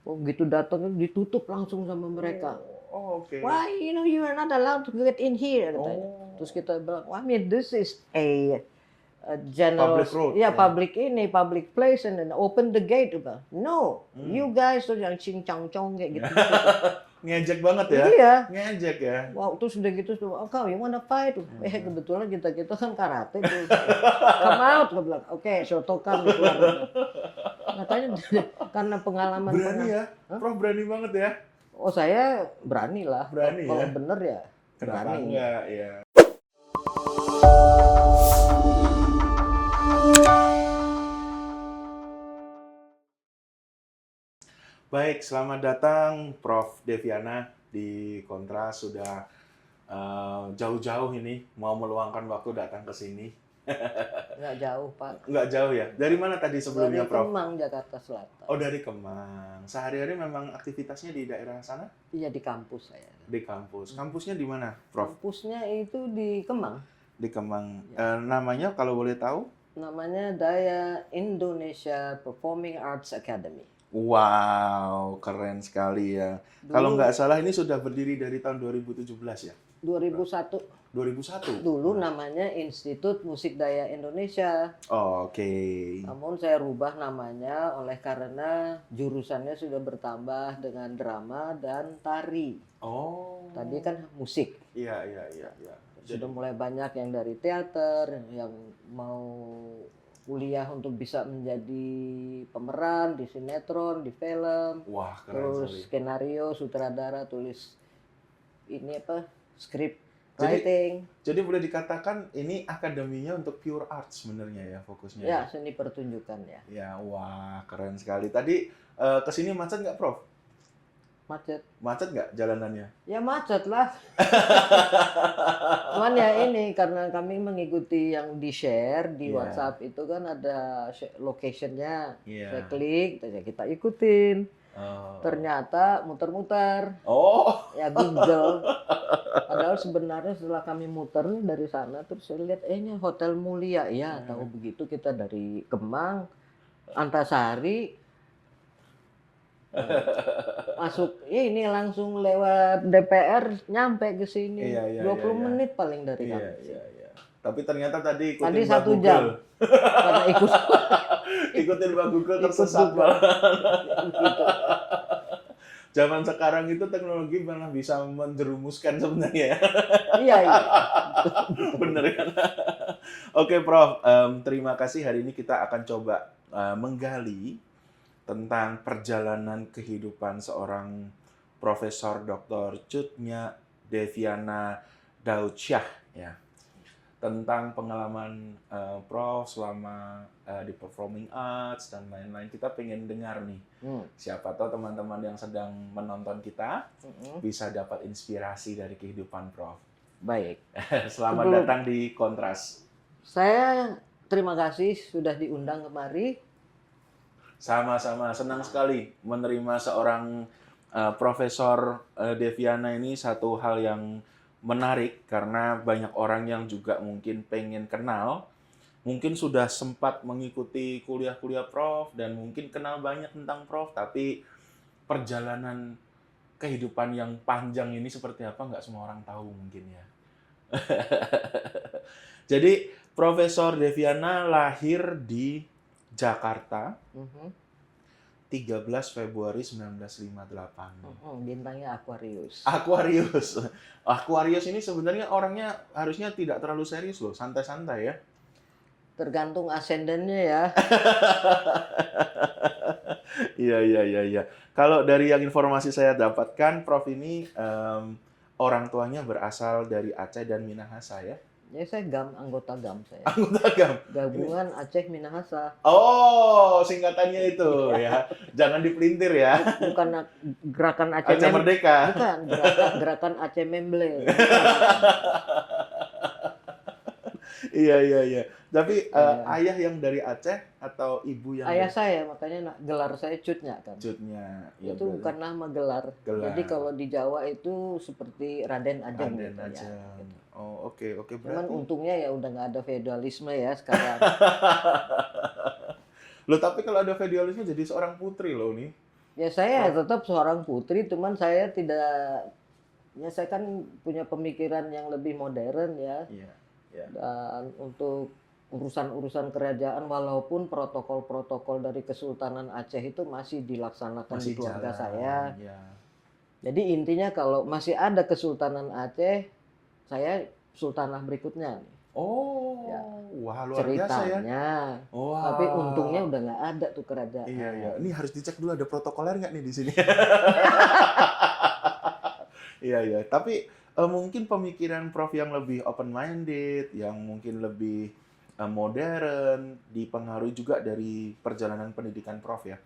Oh, gitu datang ditutup langsung sama mereka. Oh, oke. Why, you are not allowed to get in here, katanya. Oh. Terus kita bilang, I mean, this is a general, Public road, ya ya. public place, and then open the gate. No, you guys tuh yang cincang-cong kayak gitu. Ngejek banget ya? Iya. Ngejek ya? Wow, terus udah gitu tuh, oh, you wanna fight? Kebetulan kita kan karate tuh. Come out, gue bilang. Oke, Shotokan keluar. Makanya karena pengalaman. Berani ya? Prof berani banget ya? Oh, saya berani lah. Berani Kalau ya? bener ya Kenapa berani. enggak ya? Baik, selamat datang Prof. Deviana di Kontras. Sudah jauh-jauh ini mau meluangkan waktu datang ke sini. Nggak jauh, Pak. Nggak jauh ya? Dari mana tadi sebelumnya, Dari Prof? Kemang, Jakarta Selatan. Oh, dari Kemang. Sehari-hari memang aktivitasnya di daerah sana? Iya, di kampus saya. Di kampus. Kampusnya di mana, Prof? Kampusnya itu di Kemang. Di Kemang. Namanya kalau boleh tahu? Namanya Daya Indonesia Performing Arts Academy. Wow, keren sekali ya. Kalau nggak salah ini sudah berdiri dari tahun 2017 ya? 2001. 2001? Dulu namanya Institut Musik Daya Indonesia. Oh, oke. Namun saya rubah namanya karena jurusannya sudah bertambah dengan drama dan tari. Oh. Tadi kan musik. Iya. Sudah mulai banyak yang dari teater, yang mau kuliah untuk bisa menjadi pemeran di sinetron, di film. Wah, keren Terus sekali. skenario, sutradara, tulis script writing. Jadi boleh dikatakan ini akademinya untuk pure art sebenarnya ya fokusnya. Ya, seni pertunjukan ya. Ya, wah, keren sekali. Tadi kesini macet nggak, Prof? Macet. Macet nggak jalanannya? Ya macet lah. Cuman ya ini karena kami mengikuti yang di share di WhatsApp itu kan ada locationnya. Saya klik, kita ikutin. Ternyata muter-muter. Oh. Ya Google. Padahal sebenarnya setelah kami muter dari sana terus saya lihat ini Hotel Mulia. Ya tahu begitu kita dari Kemang, Antasari. Masuk ini langsung lewat DPR nyampe ke sini. 20 menit paling dari kami. Iya. Tapi ternyata tadi ikutin tadi Mbak 1 Google. jam. Karena ikutin Mbak Google tersesat malah. Zaman sekarang itu teknologi malah bisa menjerumuskan sebenarnya. Iya. Bener kan? Oke, Prof. Terima kasih. Hari ini kita akan coba menggali tentang perjalanan kehidupan seorang Profesor Dr. Cut-Nyak Deviana Daudsyah ya. Tentang pengalaman Prof selama di performing arts dan lain-lain. Kita pengen dengar nih. Siapa tahu teman-teman yang sedang menonton kita bisa dapat inspirasi dari kehidupan Prof. Baik. Selamat datang di Kontras. Saya terima kasih sudah diundang kemari. Sama-sama, senang sekali menerima seorang Profesor Deviana ini, satu hal yang menarik karena banyak orang yang juga mungkin pengen kenal, mungkin sudah sempat mengikuti kuliah-kuliah Prof dan mungkin kenal banyak tentang Prof, tapi perjalanan kehidupan yang panjang ini seperti apa nggak semua orang tahu mungkin ya. Jadi Profesor Deviana lahir di Jakarta 13 Februari 1958. Bintangnya Aquarius. Aquarius ini sebenarnya orangnya harusnya tidak terlalu serius loh, santai-santai ya. Tergantung ascendennya ya. Iya. Kalau dari yang informasi saya dapatkan, Prof ini orang tuanya berasal dari Aceh dan Minahasa ya. Ya saya anggota GAM saya. Anggota GAM. Gabungan Aceh Minahasa. Oh, singkatannya itu ya. Jangan dipelintir ya. Bukan gerakan Aceh Merdeka. Bukan, gerakan Aceh Memble. Iya. Tapi ayah yang dari Aceh atau ibu yang ayah saya, makanya gelar saya Cut-Nyak kan. Cut-Nyak. Ya, itu bukan nama gelar. Jadi kalau di Jawa itu seperti Raden Ajeng. Raden Ajeng. Ya, gitu. Oh, oke. Berarti... Cuman untungnya ya udah nggak ada feodalisme ya sekarang. Loh, tapi kalau ada feodalisme jadi seorang putri loh nih. Ya saya tetap seorang putri, cuman saya tidak, ya saya kan punya pemikiran yang lebih modern ya. Iya. Iya. Dan untuk urusan-urusan kerajaan, walaupun protokol-protokol dari Kesultanan Aceh itu masih dilaksanakan di Masih keluarga jalan. saya. Ya. Jadi intinya kalau masih ada Kesultanan Aceh, saya sultanah berikutnya nih. Oh, Ya, wah luar biasa ya. ceritanya. Wah. Tapi untungnya udah nggak ada tuh kerajaan. Iya, iya. Ini harus dicek dulu ada protokoler nggak nih di sini. Iya, iya. Tapi mungkin pemikiran Prof yang lebih open minded, yang mungkin lebih modern, dipengaruhi juga dari perjalanan pendidikan Prof ya.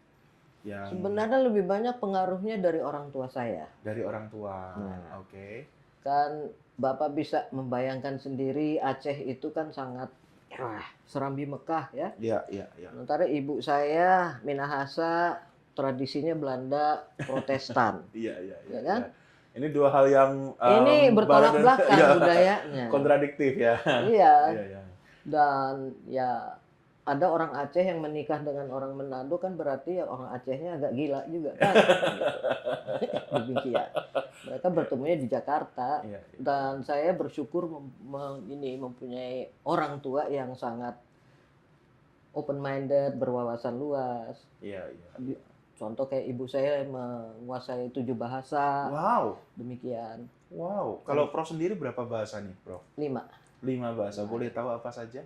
Yang Sebenarnya lebih banyak pengaruhnya dari orang tua saya. dari orang tua. Nah. Oke. Kan Bapak bisa membayangkan sendiri Aceh itu kan sangat serambi Mekah ya. Iya, iya, iya. Sementara ibu saya Minahasa, tradisinya Belanda, Protestan. Iya, iya, iya. Ya kan? Iya. Ini dua hal yang Ini bertolak belakang iya, budayanya. kontradiktif ya. Iya. Iya, iya. Dan ya ada orang Aceh yang menikah dengan orang Manado, kan berarti ya orang Acehnya agak gila juga kan. Gitu. Demikian. Mereka bertemunya di Jakarta. Iya, iya. Dan saya bersyukur mempunyai orang tua yang sangat open minded, berwawasan luas. Iya, iya. Contoh kayak ibu saya menguasai 7 bahasa. Wow. Demikian. Wow. Kalau Prof sendiri berapa bahasa nih, Prof? 5. 5 bahasa. Boleh tahu apa saja?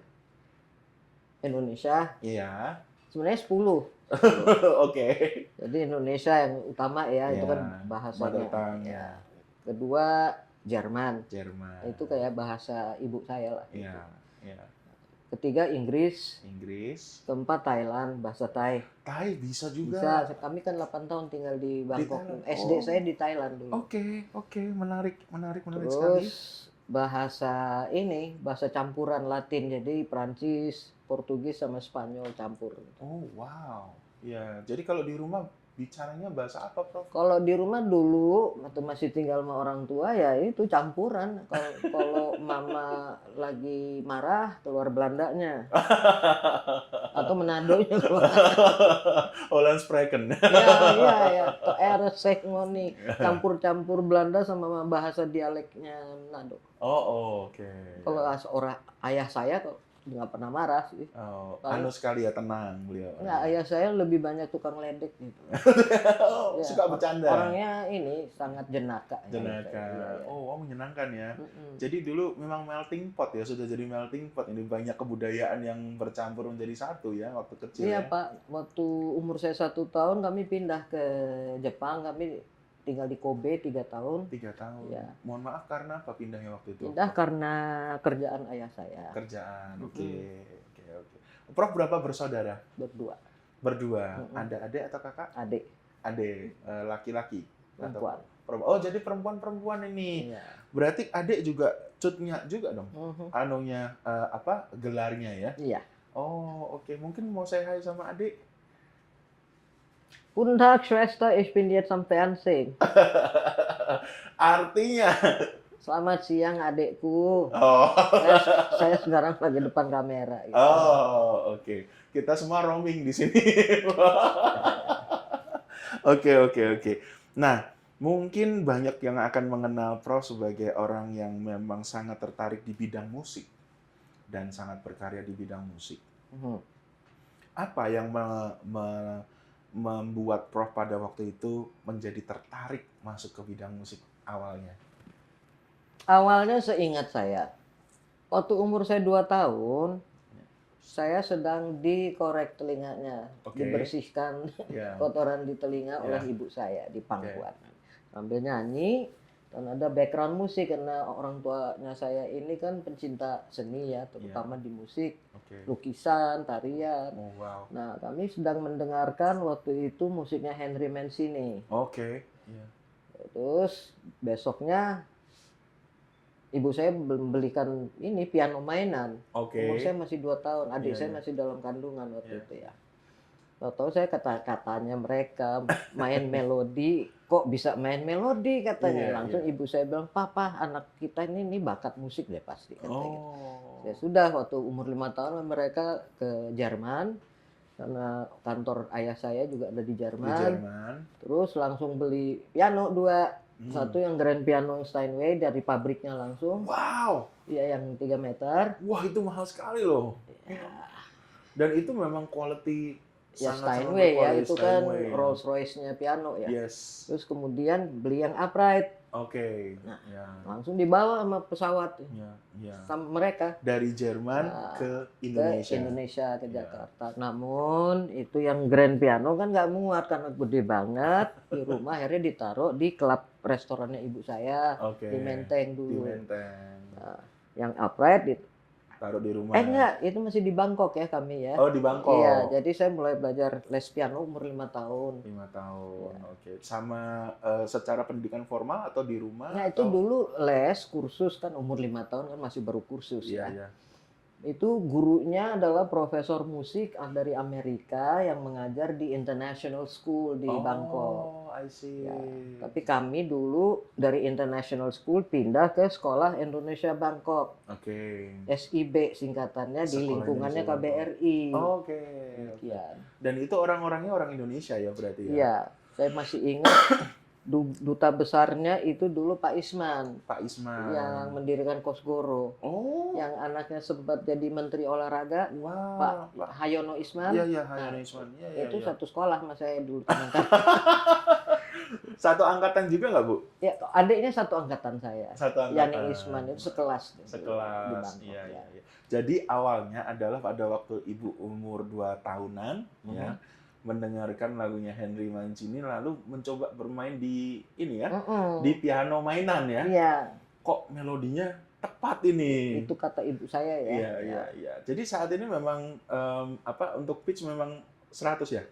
Indonesia. Iya. Sebenarnya 10. Oke. Jadi Indonesia yang utama ya, itu Iya, kan bahasanya. mother tongue, Ya. Kedua Jerman. Jerman. Itu kayak bahasa ibu saya lah. Iya, iya. Ketiga Inggris. Inggris. Keempat Thailand, bahasa Thai. Thai bisa juga. Bisa. Kami kan 8 tahun tinggal di Bangkok. Thailand. SD Oh. saya di Thailand dulu. Oke, oke, menarik sekali. Terus bahasa bahasa campuran Latin, jadi Prancis, Portugis sama Spanyol campur. Oh, wow. Ya, jadi kalau di rumah bicaranya bahasa apa, Prof? Kalau di rumah dulu waktu masih tinggal sama orang tua ya itu campuran. Kalau mama lagi marah keluar Belandanya atau Manadonya keluar. Holland Spreken. Ya. Eresek ngoni campur-campur Belanda sama bahasa dialeknya Manado. Oh, oke. Kalau orang ayah saya kok nggak pernah marah sih. Oh, anu sekali ya, tenang beliau. Nggak, ayah saya lebih banyak tukang ledek gitu. Oh, Ya, suka bercanda. Orangnya ini sangat jenaka. Jenaka. Ya. Oh, menyenangkan ya. Jadi dulu memang melting pot ya, sudah jadi melting pot. Ini banyak kebudayaan yang bercampur menjadi satu ya waktu kecil. Iya ya. Pak, waktu umur saya 1 tahun kami pindah ke Jepang, kami tinggal di Kobe 3 tahun. 3 tahun. Ya. Mohon maaf karena apa pindahnya waktu itu? Pindah karena kerjaan ayah saya. Kerjaan. Oke. Prof berapa bersaudara? Berdua. Ada adik atau kakak? Adik. Adik laki-laki. Perempuan. Oh, jadi perempuan ini. Iya. Berarti adik juga cutnya juga dong. Anunya gelarnya ya? Iya. Oh, oke. Mungkin mau saya hai sama adik. Guten Tag, Schwester, ich bin jetzt am Fernsehen. Artinya. Selamat siang adikku. Oh. Saya sekarang lagi depan kamera. Gitu. Oh, oke. Kita semua roaming di sini. Oke. Nah, mungkin banyak yang akan mengenal Prof sebagai orang yang memang sangat tertarik di bidang musik dan sangat berkarya di bidang musik. Apa yang membuat Prof pada waktu itu menjadi tertarik masuk ke bidang musik awalnya? Awalnya seingat saya, waktu umur saya 2 tahun, saya sedang dikorek telinganya, dibersihkan kotoran di telinga oleh ibu saya di pangkuan. Sambil nyanyi, dan ada background musik karena orang tuanya saya ini kan pencinta seni ya, terutama di musik, lukisan, tarian. Oh, wow. Nah, kami sedang mendengarkan waktu itu musiknya Henry Mancini. Oke. Terus besoknya ibu saya membelikan ini piano mainan. Umur saya masih 2 tahun, adik saya masih dalam kandungan waktu itu ya. Tahu saya kata-katanya mereka main melodi, kok bisa main melodi katanya. Langsung ibu saya bilang, "Papa, anak kita ini bakat musik deh pasti," katanya. Ya sudah, waktu umur 5 tahun mereka ke Jerman. karena kantor ayah saya juga ada di Di Jerman. Jerman. Terus langsung beli piano 2. Satu yang grand piano Steinway dari pabriknya langsung. Wow. Iya, yang 3 meter. Wah, itu mahal sekali loh. Dan itu memang quality Ya sangat-sangat Steinway ya, berkualitas. itu kan Steinway. Rolls Royce-nya piano ya. Yes. Terus kemudian beli yang upright. Oke. Nah, Ya. langsung dibawa sama pesawat Ya. sama mereka Dari Jerman ke Indonesia. ke Indonesia, ke Ya. Jakarta. Namun itu yang grand piano kan nggak muat karena gede banget di rumah. Akhirnya ditaruh di klub restorannya ibu saya Oke. di Menteng Di dulu. Menteng. Nah, yang upright Taruh di rumah. enggak, itu masih di Bangkok ya kami ya. Oh, di Bangkok. Iya, jadi saya mulai belajar les piano umur 5 tahun. 5 tahun. Oke. Sama secara pendidikan formal atau di rumah? Nah, itu dulu les kursus kan umur 5 tahun kan masih baru kursus Iya, ya. iya. Itu gurunya adalah profesor musik dari Amerika yang mengajar di International School di Bangkok. Oh, I see. Ya, tapi kami dulu dari International School pindah ke Sekolah Indonesia Bangkok. Oke. SIB singkatannya di Sekolah lingkungannya Indonesia KBRI. Oke. Demikian. Dan itu orang-orangnya orang Indonesia ya berarti ya? Iya, saya masih ingat duta besarnya itu dulu Pak Isman. Pak Isman. Yang mendirikan Kosgoro. Oh. Yang anaknya sempat jadi menteri olahraga. Wah. Pak Hayono Isman. Iya, iya, Hayono Isman. Iya, itu iya. satu sekolah sama saya dulu teman-teman. Satu angkatan juga nggak, Bu? Ya, adiknya satu angkatan saya. Satu angkatan. Yani Isman itu sekelas. Di Sekelas. Bangkok, Iya, ya. iya. Jadi awalnya adalah pada waktu Ibu umur 2 tahunan ya, mendengarkan lagunya Henry Mancini lalu mencoba bermain di ini ya, di piano mainan ya. Iya. Kok melodinya tepat ini. Itu kata ibu saya ya. Iya, iya, iya. Jadi saat ini memang untuk pitch memang 100 ya?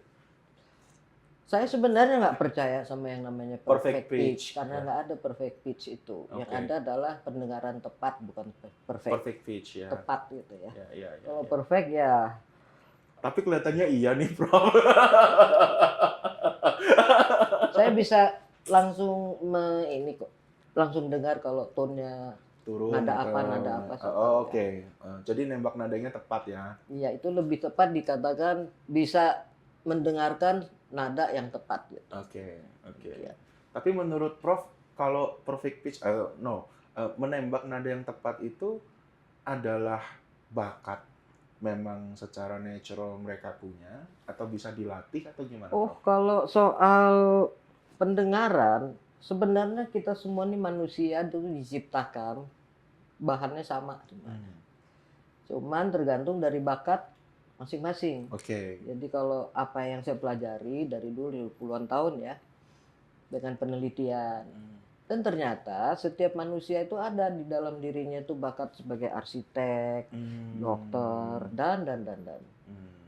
Saya sebenarnya nggak percaya sama yang namanya perfect Perfect pitch, pitch karena ya. nggak ada perfect pitch itu. Yang Oke. ada adalah pendengaran tepat bukan perfect. Perfect pitch ya. Tepat gitu ya. Ya, ya, ya, Kalau ya. perfect ya Tapi kelihatannya iya nih, Prof. saya bisa langsung ini kok langsung dengar kalau tone-nya Turun nada atau apa. saya tahu Oh, ya. oke. Jadi nembak nadanya tepat ya. Iya, itu lebih tepat dikatakan bisa mendengarkan nada yang tepat gitu. Oke, oke. Iya. Tapi menurut Prof, kalau perfect pitch, menembak nada yang tepat itu adalah bakat memang secara natural mereka punya atau bisa dilatih atau gimana? Oh, Prof? kalau soal pendengaran, sebenarnya kita semua nih manusia dulu diciptakan bahannya sama. Cuman tergantung dari bakat masing-masing. Oke. Jadi kalau apa yang saya pelajari dari dulu puluhan tahun ya, dengan penelitian. Dan ternyata setiap manusia itu ada di dalam dirinya itu bakat sebagai arsitek, dokter, dan.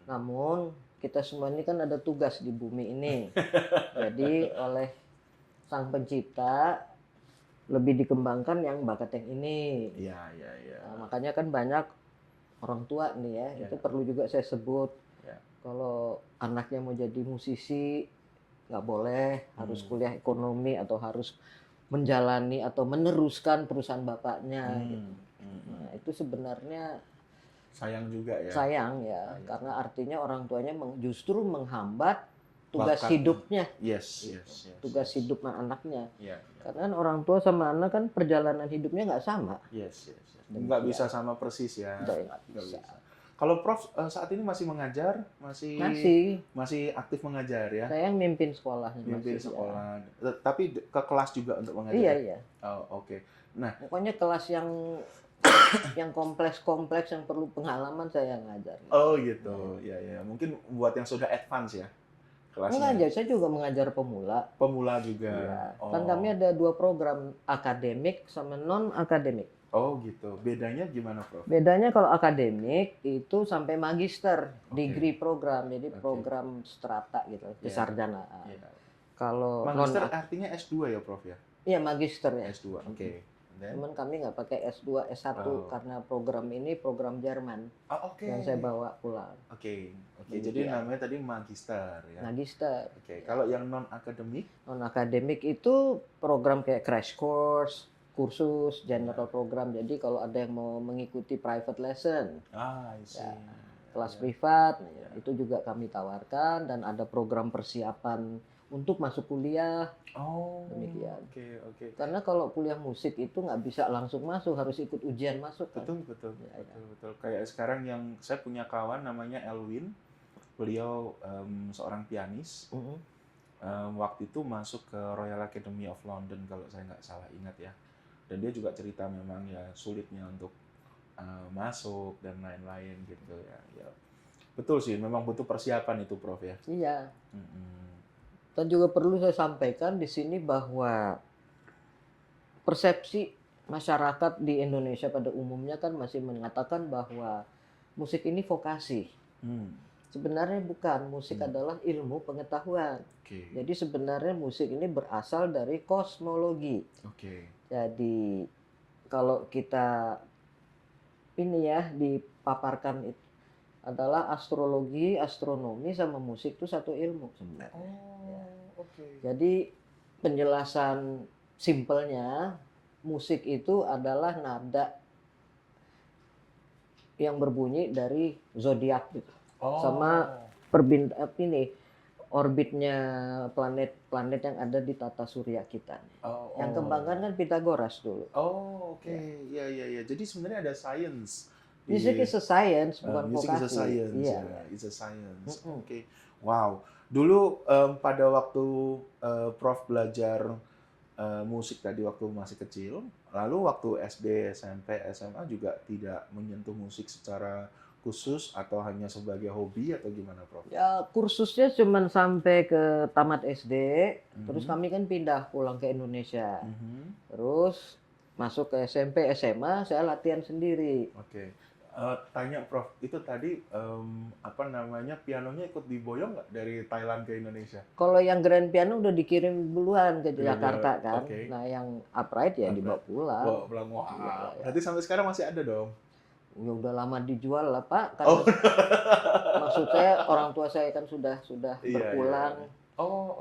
Namun kita semua ini kan ada tugas di bumi ini. Jadi oleh Sang Pencipta lebih dikembangkan yang bakat yang ini. Iya, iya, iya. Nah, makanya kan banyak orang tua nih ya, itu perlu juga saya sebut. Ya. Kalau anaknya mau jadi musisi, nggak boleh harus kuliah ekonomi atau harus menjalani atau meneruskan perusahaan bapaknya. Gitu. Nah, itu sebenarnya sayang juga ya. Sayang ya, karena artinya orang tuanya justru menghambat tugas Bakatnya. hidupnya. Yes. Tugas hidup anaknya. Iya. Karena orang tua sama anak kan perjalanan hidupnya nggak sama. Yes. Nggak bisa sama persis ya. Nggak bisa. Kalau Prof saat ini masih mengajar, masih aktif mengajar ya? Saya yang mimpin sekolahnya. Mimpin masih, sekolah. Ya. Tapi ke kelas juga untuk mengajar? Iya. Oh, oke. Nah, pokoknya kelas yang kompleks yang perlu pengalaman saya yang ngajar. Oh gitu. Ya. Mungkin buat yang sudah advance ya kelasnya. Mengajar, saya juga mengajar pemula. Pemula juga. Ya. Oh. Kan kami ada 2 program, akademik sama non akademik. Oh gitu. Bedanya gimana, Prof? Bedanya kalau akademik itu sampai magister, degree program, jadi program strata gitu, kesarjanaan. Kalau magister artinya S2 ya, Prof ya? Iya, magister ya. S2. Oke. Cuman kami nggak pakai S2, S1 karena program ini program Jerman yang saya bawa pulang. Oke. Jadi namanya tadi magister ya. Magister. Oke. Kalau yang non akademik? Non akademik itu program kayak crash course, kursus, general program. Jadi kalau ada yang mau mengikuti private lesson, I see. kelas privat, itu juga kami tawarkan dan ada program persiapan untuk masuk kuliah. Demikian. Oke. Karena kalau kuliah musik itu nggak bisa langsung masuk, harus ikut ujian masuk kan. Betul. Kayak sekarang yang saya punya kawan namanya Elwin, beliau seorang pianis. Waktu itu masuk ke Royal Academy of London kalau saya nggak salah ingat ya. Dan dia juga cerita memang ya sulitnya untuk masuk dan lain-lain gitu ya. Betul sih, memang butuh persiapan itu, Prof ya. Iya. Dan juga perlu saya sampaikan di sini bahwa persepsi masyarakat di Indonesia pada umumnya kan masih mengatakan bahwa musik ini vokasi. Sebenarnya bukan, musik adalah ilmu pengetahuan. Jadi sebenarnya musik ini berasal dari kosmologi. Jadi kalau kita ini ya dipaparkan itu adalah astrologi, astronomi sama musik itu satu ilmu sebenarnya. Jadi penjelasan simpelnya, musik itu adalah nada yang berbunyi dari zodiak gitu. Sama orbitnya planet-planet yang ada di tata surya kita. Yang kembangkan kan Pythagoras dulu. Iya. Jadi sebenarnya ada science. Music is a science, bukan music vokasi. Music is a science, iya. It's a science. Wow. Dulu pada waktu Prof belajar musik tadi waktu masih kecil, lalu waktu SD, SMP, SMA juga tidak menyentuh musik secara khusus atau hanya sebagai hobi atau gimana, Prof? Ya, kursusnya cuma sampai ke tamat SD, terus kami kan pindah pulang ke Indonesia. Terus masuk ke SMP, SMA, saya latihan sendiri. Tanya Prof, itu tadi pianonya ikut diboyong nggak dari Thailand ke Indonesia? Kalau yang grand piano udah dikirim duluan ke Jakarta kan. Nah yang upright ya dibawa pulang. Wah, berarti sampai sekarang masih ada dong? Ya udah lama dijual lah Pak. Karena maksud saya orang tua saya kan sudah berpulang.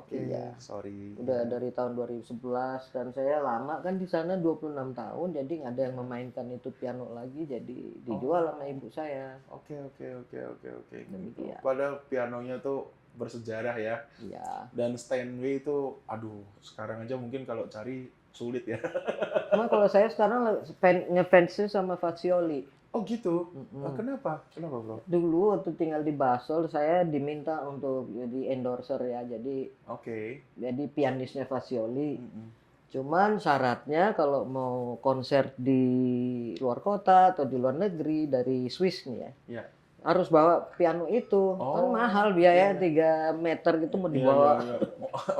Iya. Sorry. Udah dari tahun 2011 dan saya lama kan di sana 26 tahun, jadi nggak ada yang memainkan itu piano lagi, jadi dijual sama ibu saya. Oke. Padahal pianonya tuh bersejarah ya. Iya. Dan Steinway itu, aduh, sekarang aja mungkin kalau cari sulit ya. Cuma kalau saya sekarang ngefansnya sama Fazioli. Oh gitu? Kenapa, Bro? Dulu waktu tinggal di Basel, saya diminta untuk jadi endorser ya, jadi jadi pianisnya Fazioli. Cuman syaratnya kalau mau konser di luar kota atau di luar negeri dari Swiss nih ya, harus bawa piano itu. Kan mahal biaya 3 meter gitu mau dibawa.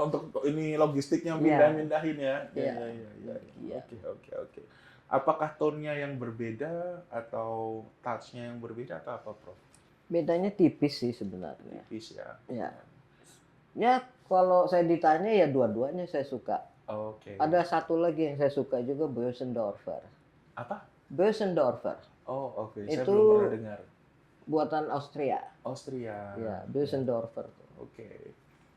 Untuk ini logistiknya mindahin ya. Iya. Oke. Apakah tone-nya yang berbeda atau touch-nya yang berbeda atau apa, Prof? Bedanya tipis sih sebenarnya. Tipis ya. Ya, kalau saya ditanya ya dua-duanya saya suka. Ada satu lagi yang saya suka juga, Bösendorfer. Apa? Bösendorfer. Saya belum pernah dengar. Buatan Austria. Ya, Bösendorfer.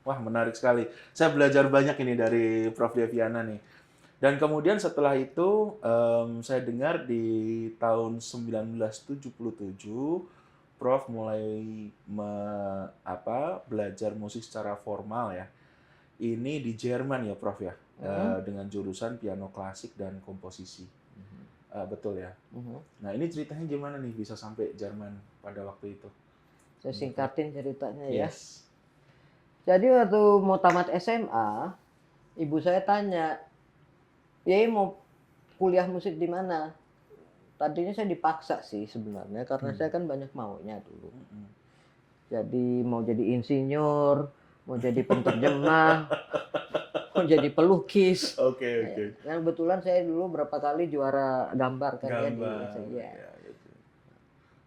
Wah, menarik sekali. Saya belajar banyak ini dari Prof Deviana nih. Dan kemudian setelah itu saya dengar di tahun 1977 Prof mulai belajar musik secara formal ya. Ini di Jerman ya, Prof ya, dengan jurusan piano klasik dan komposisi. Betul ya. Nah, ini ceritanya gimana nih bisa sampai Jerman pada waktu itu? Saya singkatin ceritanya ya. Jadi waktu mau tamat SMA, ibu saya tanya, "Ya mau kuliah musik di mana?" Tadinya saya dipaksa sih sebenarnya karena saya kan banyak maunya dulu. Jadi mau jadi insinyur, mau jadi penterjemah, mau jadi pelukis. Yang kebetulan saya dulu berapa kali juara gambar kan ya di saya.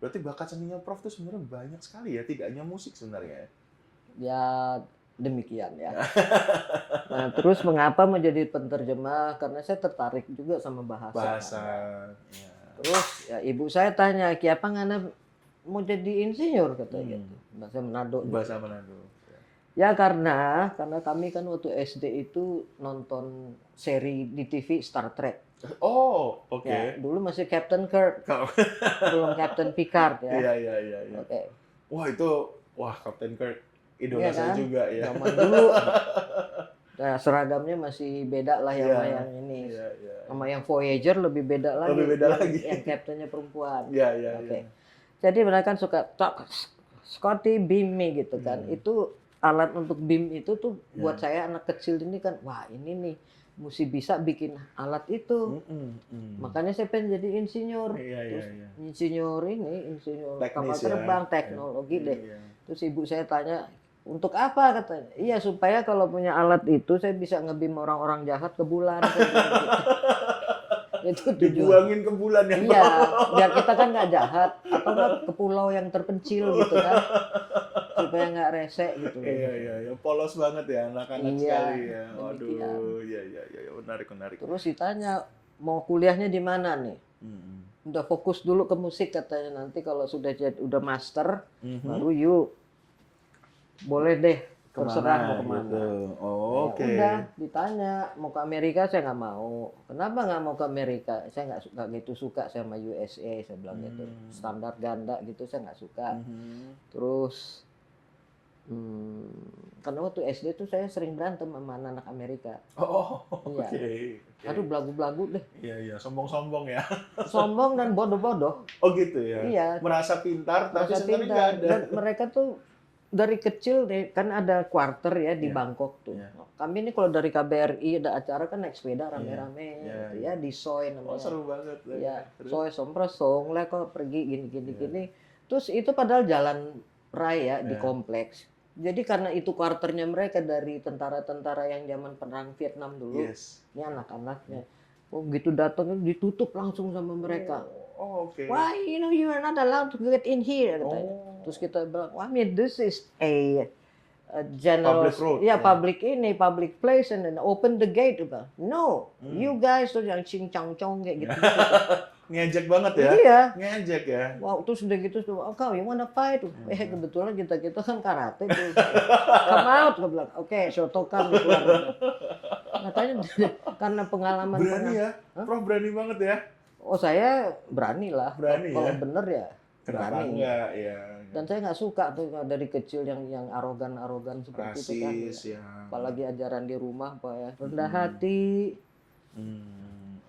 Berarti bakat seninya Prof itu sebenarnya banyak sekali ya, tidak hanya musik sebenarnya. Ya demikian ya. Nah, terus mengapa menjadi penterjemah? Karena saya tertarik juga sama bahasa. Terus ya ibu saya tanya, "Kiapa ngana mau jadi insinyur?" katanya gitu. Bahasa Manado. Ya karena kami kan waktu SD itu nonton seri di TV Star Trek. Ya, dulu masih Captain Kirk. Belum Captain Picard ya. Iya. Wah Captain Kirk idola Iya saya kan? juga ya. Zaman dulu. Nah, seragamnya masih beda lah Iya, sama yang ini. iya, iya. Sama yang Voyager lebih beda lagi. Lebih beda lagi. Yang kaptennya perempuan. Iya, iya, Oke. iya. Jadi mereka kan suka Scotty beam me gitu kan. Itu alat untuk beam itu tuh buat saya anak kecil ini kan, wah ini nih mesti bisa bikin alat itu. Makanya saya pengen jadi insinyur. Iya, iya, Terus iya. insinyur kapal Teknis ya. terbang, teknologi deh. Iya. Terus ibu saya tanya, untuk apa katanya? Iya supaya kalau punya alat itu saya bisa ngebim orang-orang jahat ke bulan. Saya bilang gitu. Itu tujuan. Dibuangin ke bulan ya. Iya, biar kita kan nggak jahat atau nggak ke pulau yang terpencil gitu kan, supaya nggak rese gitu. Iya, iya, iya. Polos banget ya anak-anak Iya, sekali ya. demikian. Waduh, iya, iya, iya, menarik, menarik. Terus ditanya mau kuliahnya di mana nih? Udah fokus dulu ke musik katanya, nanti kalau sudah udah master baru yuk boleh deh terserah mau kemana. Gitu. Oh, oke. Udah ditanya mau ke Amerika, saya nggak mau. Kenapa nggak mau ke Amerika? Saya nggak gitu suka sama USA, saya bilang gitu. Standar ganda gitu saya nggak suka. Terus karena waktu SD tuh saya sering berantem sama anak Amerika. Oh, Iya. oke. Aduh belagu-belagu deh. Iya, iya, sombong-sombong ya. Sombong dan bodoh-bodoh. Oh gitu ya. Iya. Merasa pintar tapi Merasa sebenarnya pintar. nggak ada. Dan mereka tuh dari kecil deh, kan ada quarter ya di Iya. Bangkok tuh. Iya. Kami ini kalau dari KBRI ada acara kan naik sepeda rame-rame Iya, gitu iya. ya di Soy Oh, namanya. seru banget. Iya, Terus? Soy Somprosong lah kok pergi gini. Iya. Terus itu padahal jalan raya di Iya. kompleks. Jadi karena itu quarternya mereka dari tentara-tentara yang zaman perang Vietnam dulu. Yes. Ini anak-anaknya. Oh gitu datang ditutup langsung sama mereka. Oh, oke. Why you are not allowed to get in here katanya. Oh. Terus kita bilang, I mean this is a general, Public road, ya ya. public place and then open the gate. Bang. No, you guys tuh yang cincang-cong kayak gitu. Ngejek banget ya. Iya. Ngejek ya. Wow, terus udah gitu, oh kau yang wanna fight? Kebetulan kita kan karate tuh. Come out, gue bilang, oke, Shotokan keluar. Katanya karena pengalaman. Berani ya. Prof berani banget ya. Oh saya berani lah. Berani Kalau ya? bener ya. Kenapa Berani. enggak ya? Dan saya nggak suka tuh dari kecil yang arogan seperti itu kan. Rasis ya. Apalagi ajaran di rumah apa ya, rendah hati,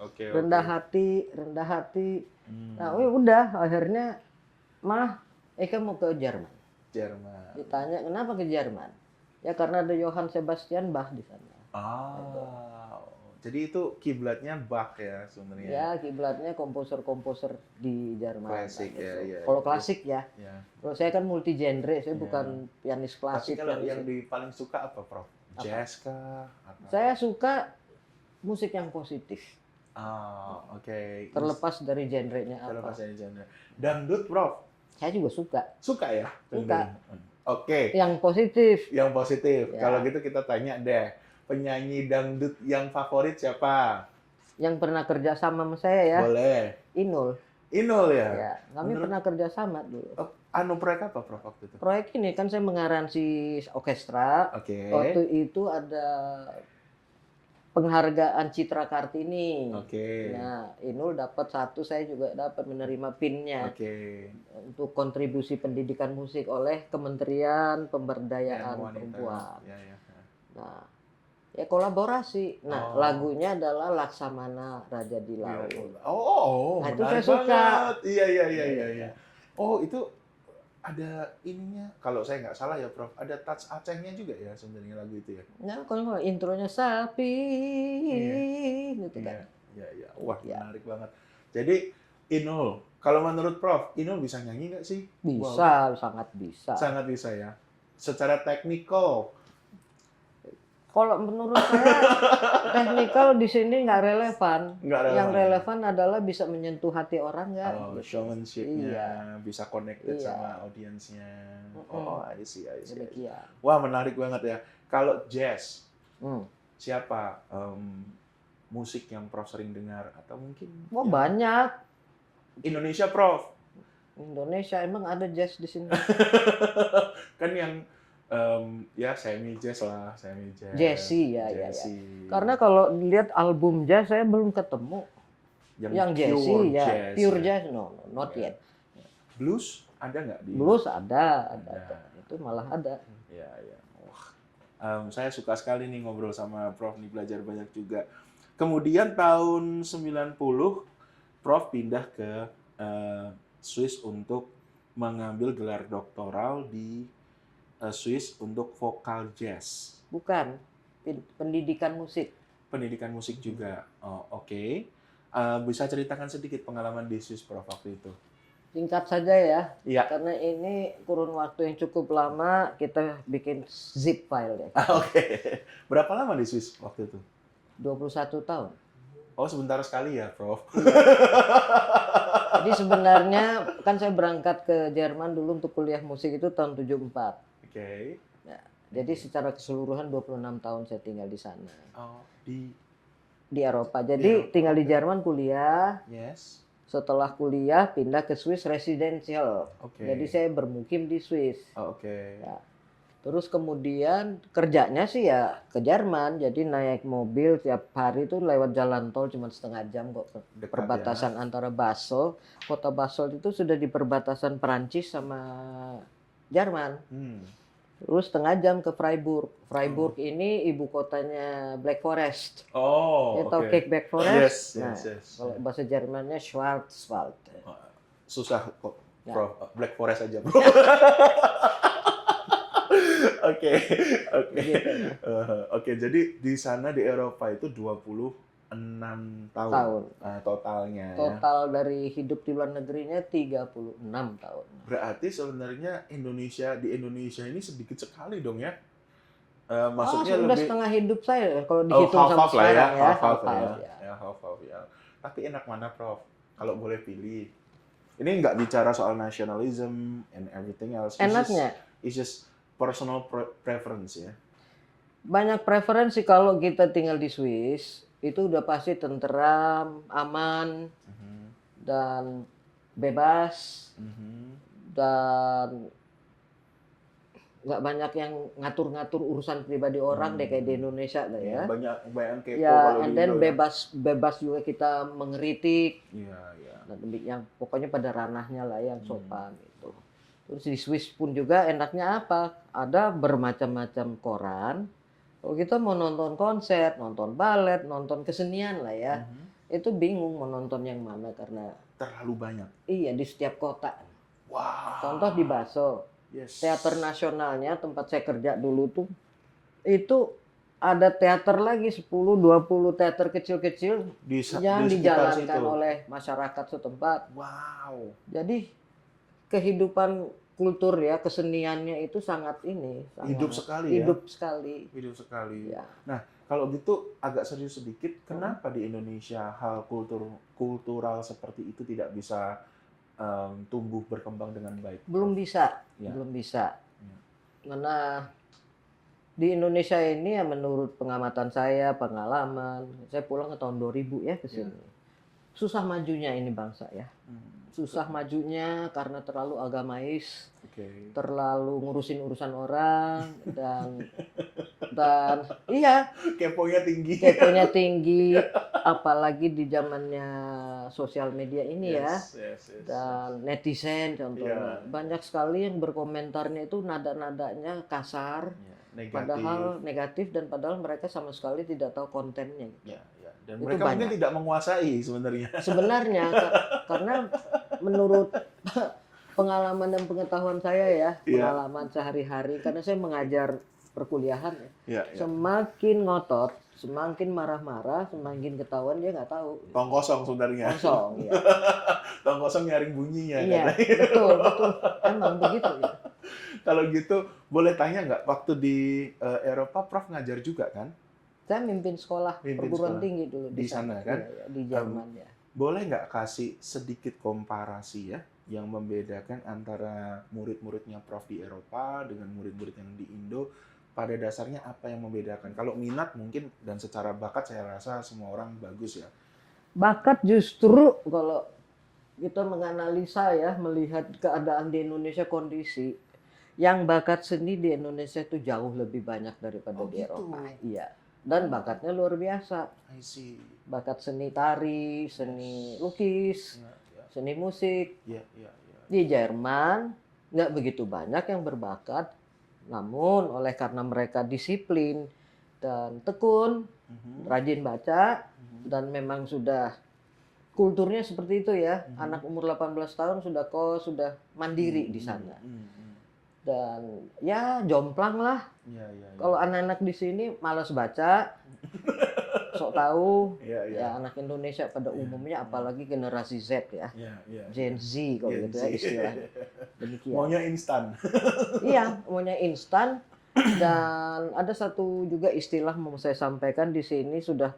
Oke. rendah hati. Nah, udah akhirnya mah Eka mau ke Jerman. Jerman. Ditanya kenapa ke Jerman? Ya karena ada Johann Sebastian Bach di sana. Jadi itu kiblatnya Bach ya sebenarnya. Ya kiblatnya komposer di Jerman. Klasik gitu. ya. Kalau klasik ya. Ya. Kalau saya kan multi genre, saya bukan pianis Tapi klasik. kalau yang paling suka apa, Prof? Jazz kah? Saya suka musik yang positif. Oke. Terlepas dari genrenya apa. Terlepas dari genre. Dangdut, Prof? Saya juga suka. Suka ya? Suka. Oke. Yang positif. Yang positif. Ya. Kalau gitu kita tanya deh. Penyanyi dangdut yang favorit siapa? Yang pernah kerja sama saya ya. Boleh. Inul. Inul ya? Ya, kami pernah kerja sama dulu. Proyek apa, Prof, waktu itu? Proyek ini kan saya mengaransi orkestra. Oke. Waktu itu ada penghargaan Citra Kartini. Oke. Nah, Inul dapat satu, saya juga dapat menerima pinnya Oke. untuk kontribusi pendidikan musik oleh Kementerian Pemberdayaan Wanita. Perempuan. Ya. Nah, ya kolaborasi. Nah, Oh. lagunya adalah Laksamana Raja di Laut. Oh, Nah, itu menarik saya suka. banget. Iya. Oh, itu ada ininya. Kalau saya nggak salah ya, Prof, ada touch Acehnya juga ya sebenarnya lagu itu ya. Nah, kalau intronya sapi, gitu kan. Iya. Wah, Ya. menarik banget. Jadi, Inul, kalau menurut Prof, Inul bisa nyanyi nggak sih? Bisa, Wow. sangat bisa. Sangat bisa ya. Secara teknikal. Kalau menurut saya teknikal di sini nggak relevan. Nggak relevan. Yang relevan adalah bisa menyentuh hati orang nggak? Oh, gitu. showmanship-nya Iya. bisa connected Iya. sama audiensnya. Oh, I see. Demikian. Wah, menarik banget ya. Kalau jazz, Hmm. siapa musik yang Prof sering dengar atau mungkin Wah yang- banyak. Indonesia, Prof? Indonesia emang ada jazz di sini. Kan yang ya semi jazz lah, semi jazz. Jazzy, ya. Jazzy. Karena kalau dilihat album jazz saya belum ketemu. Yang jazzy pure ya, jazz, pure ya. jazz no, not Ya. yet. Blues? ada nggak di Blues ada. Itu malah ada. Ya, ya. Wah, saya suka sekali nih ngobrol sama Prof nih, belajar banyak juga. Kemudian tahun 90 Prof pindah ke Swiss untuk mengambil gelar doktoral di Swiss untuk vokal jazz. Bukan, pendidikan musik. Pendidikan musik juga. Oh, oke. Bisa ceritakan sedikit pengalaman di Swiss, Prof, waktu itu? Singkat saja ya, Iya. karena ini kurun waktu yang cukup lama, kita bikin zip file ya. Oke. Berapa lama di Swiss waktu itu? 21 tahun. Oh, sebentar sekali ya, Prof. Jadi sebenarnya kan saya berangkat ke Jerman dulu untuk kuliah musik itu tahun 74. Oke. Nah, jadi secara keseluruhan 26 tahun saya tinggal di sana. Oh, di Eropa. Jadi tinggal di Jerman kuliah. Yes. Setelah kuliah pindah ke Swiss residential. Oke. Jadi saya bermukim di Swiss. Oh, oke. Ya. Terus kemudian kerjanya sih ya ke Jerman. Jadi naik mobil tiap hari itu lewat jalan tol cuma setengah jam kok ke Dekat perbatasan antara Basel. Kota Basel itu sudah di perbatasan Perancis sama Jerman. Terus setengah jam ke Freiburg. Freiburg ini ibu kotanya Black Forest. Oh, Ya, tahu cake Black Forest? Yes. Kalau bahasa Jermannya Schwarzwald. Susah kok, Ya. Prof. Black Forest aja, Bro. Oke. Gitu. Oke, jadi di sana di Eropa itu 26 tahun. Totalnya. Total dari hidup di luar negerinya 36 tahun. Berarti sebenarnya di Indonesia ini sedikit sekali dong ya? Maksudnya sudah lebih setengah hidup saya kalau dihitung sama half-half lah ya, sekarang ya. half-half Half-half, ya. Half-half ya. Tapi enak mana, Prof? Kalau boleh pilih. Ini nggak bicara soal nationalism and everything else. Enaknya? It's just personal preference ya. Banyak preferensi kalau kita tinggal di Swiss, itu udah pasti tenteram, aman, dan bebas, dan nggak banyak yang ngatur-ngatur urusan pribadi orang deh kayak di Indonesia lah ya. Banyak kepo Ya, kalau and di then Indo ya. bebas juga kita mengkritik. Iya. Dan yang pokoknya pada ranahnya lah yang sopan gitu. Terus di Swiss pun juga enaknya apa? Ada bermacam-macam koran. Kalau kita mau nonton konser, nonton balet, nonton kesenian lah ya, itu bingung mau nonton yang mana karena terlalu banyak. Iya, di setiap kota. Wow. Contoh di Basel. Yes. Teater Nasionalnya tempat saya kerja dulu tuh itu ada teater lagi 10-20 teater kecil-kecil yang dijalankan oleh masyarakat setempat. Wow. Jadi kehidupan kultur ya, keseniannya itu sangat hidup sekali ya. Hidup sekali. Ya. Nah, kalau gitu agak serius sedikit, kenapa di Indonesia hal kultural seperti itu tidak bisa tumbuh berkembang dengan baik? Belum bisa. Ya. Karena di Indonesia ini ya menurut pengamatan saya, pengalaman, saya pulang ke tahun 2000 ya ke sini. Susah majunya ini bangsa ya. Susah majunya karena terlalu agamais, terlalu ngurusin urusan orang dan iya, keponya tinggi, apalagi di zamannya sosial media ini dan netizen contohnya banyak sekali yang berkomentarnya itu nada-nadanya kasar, negatif dan padahal mereka sama sekali tidak tahu kontennya. Dan mereka mungkin tidak menguasai sebenarnya. Karena menurut pengalaman dan pengetahuan saya ya, pengalaman sehari-hari, karena saya mengajar perkuliahan semakin ngotot, semakin marah-marah, semakin ketahuan dia nggak tahu. Tong kosong sebenarnya. Tong kosong nyaring bunyinya. Iya, betul. Emang begitu ya. Kalau gitu, boleh tanya nggak, waktu di Eropa, Prof ngajar juga kan? Saya mimpin sekolah perguruan tinggi dulu di sana kan? Ya, di Jerman ya. Boleh nggak kasih sedikit komparasi ya, yang membedakan antara murid-muridnya Prof di Eropa dengan murid-murid yang di Indo? Pada dasarnya apa yang membedakan? Kalau minat mungkin dan secara bakat saya rasa semua orang bagus ya. Bakat justru kalau kita menganalisa ya, melihat keadaan di Indonesia, kondisi yang bakat seni di Indonesia itu jauh lebih banyak daripada di Eropa. Iya. Dan bakatnya luar biasa. I see. Bakat seni tari, seni lukis, seni musik. Di Jerman nggak begitu banyak yang berbakat, namun karena mereka disiplin dan tekun, rajin baca, dan memang sudah kulturnya seperti itu ya. Anak umur 18 tahun sudah mandiri di sana. Dan ya jomplang lah. Kalau anak-anak di sini malas baca, sok tahu, ya anak Indonesia pada umumnya, apalagi generasi Z ya, Gen Z kalau gitu ya istilahnya. Demikian. Maunya instan. Iya, maunya instan. Dan ada satu juga istilah mau saya sampaikan di sini, sudah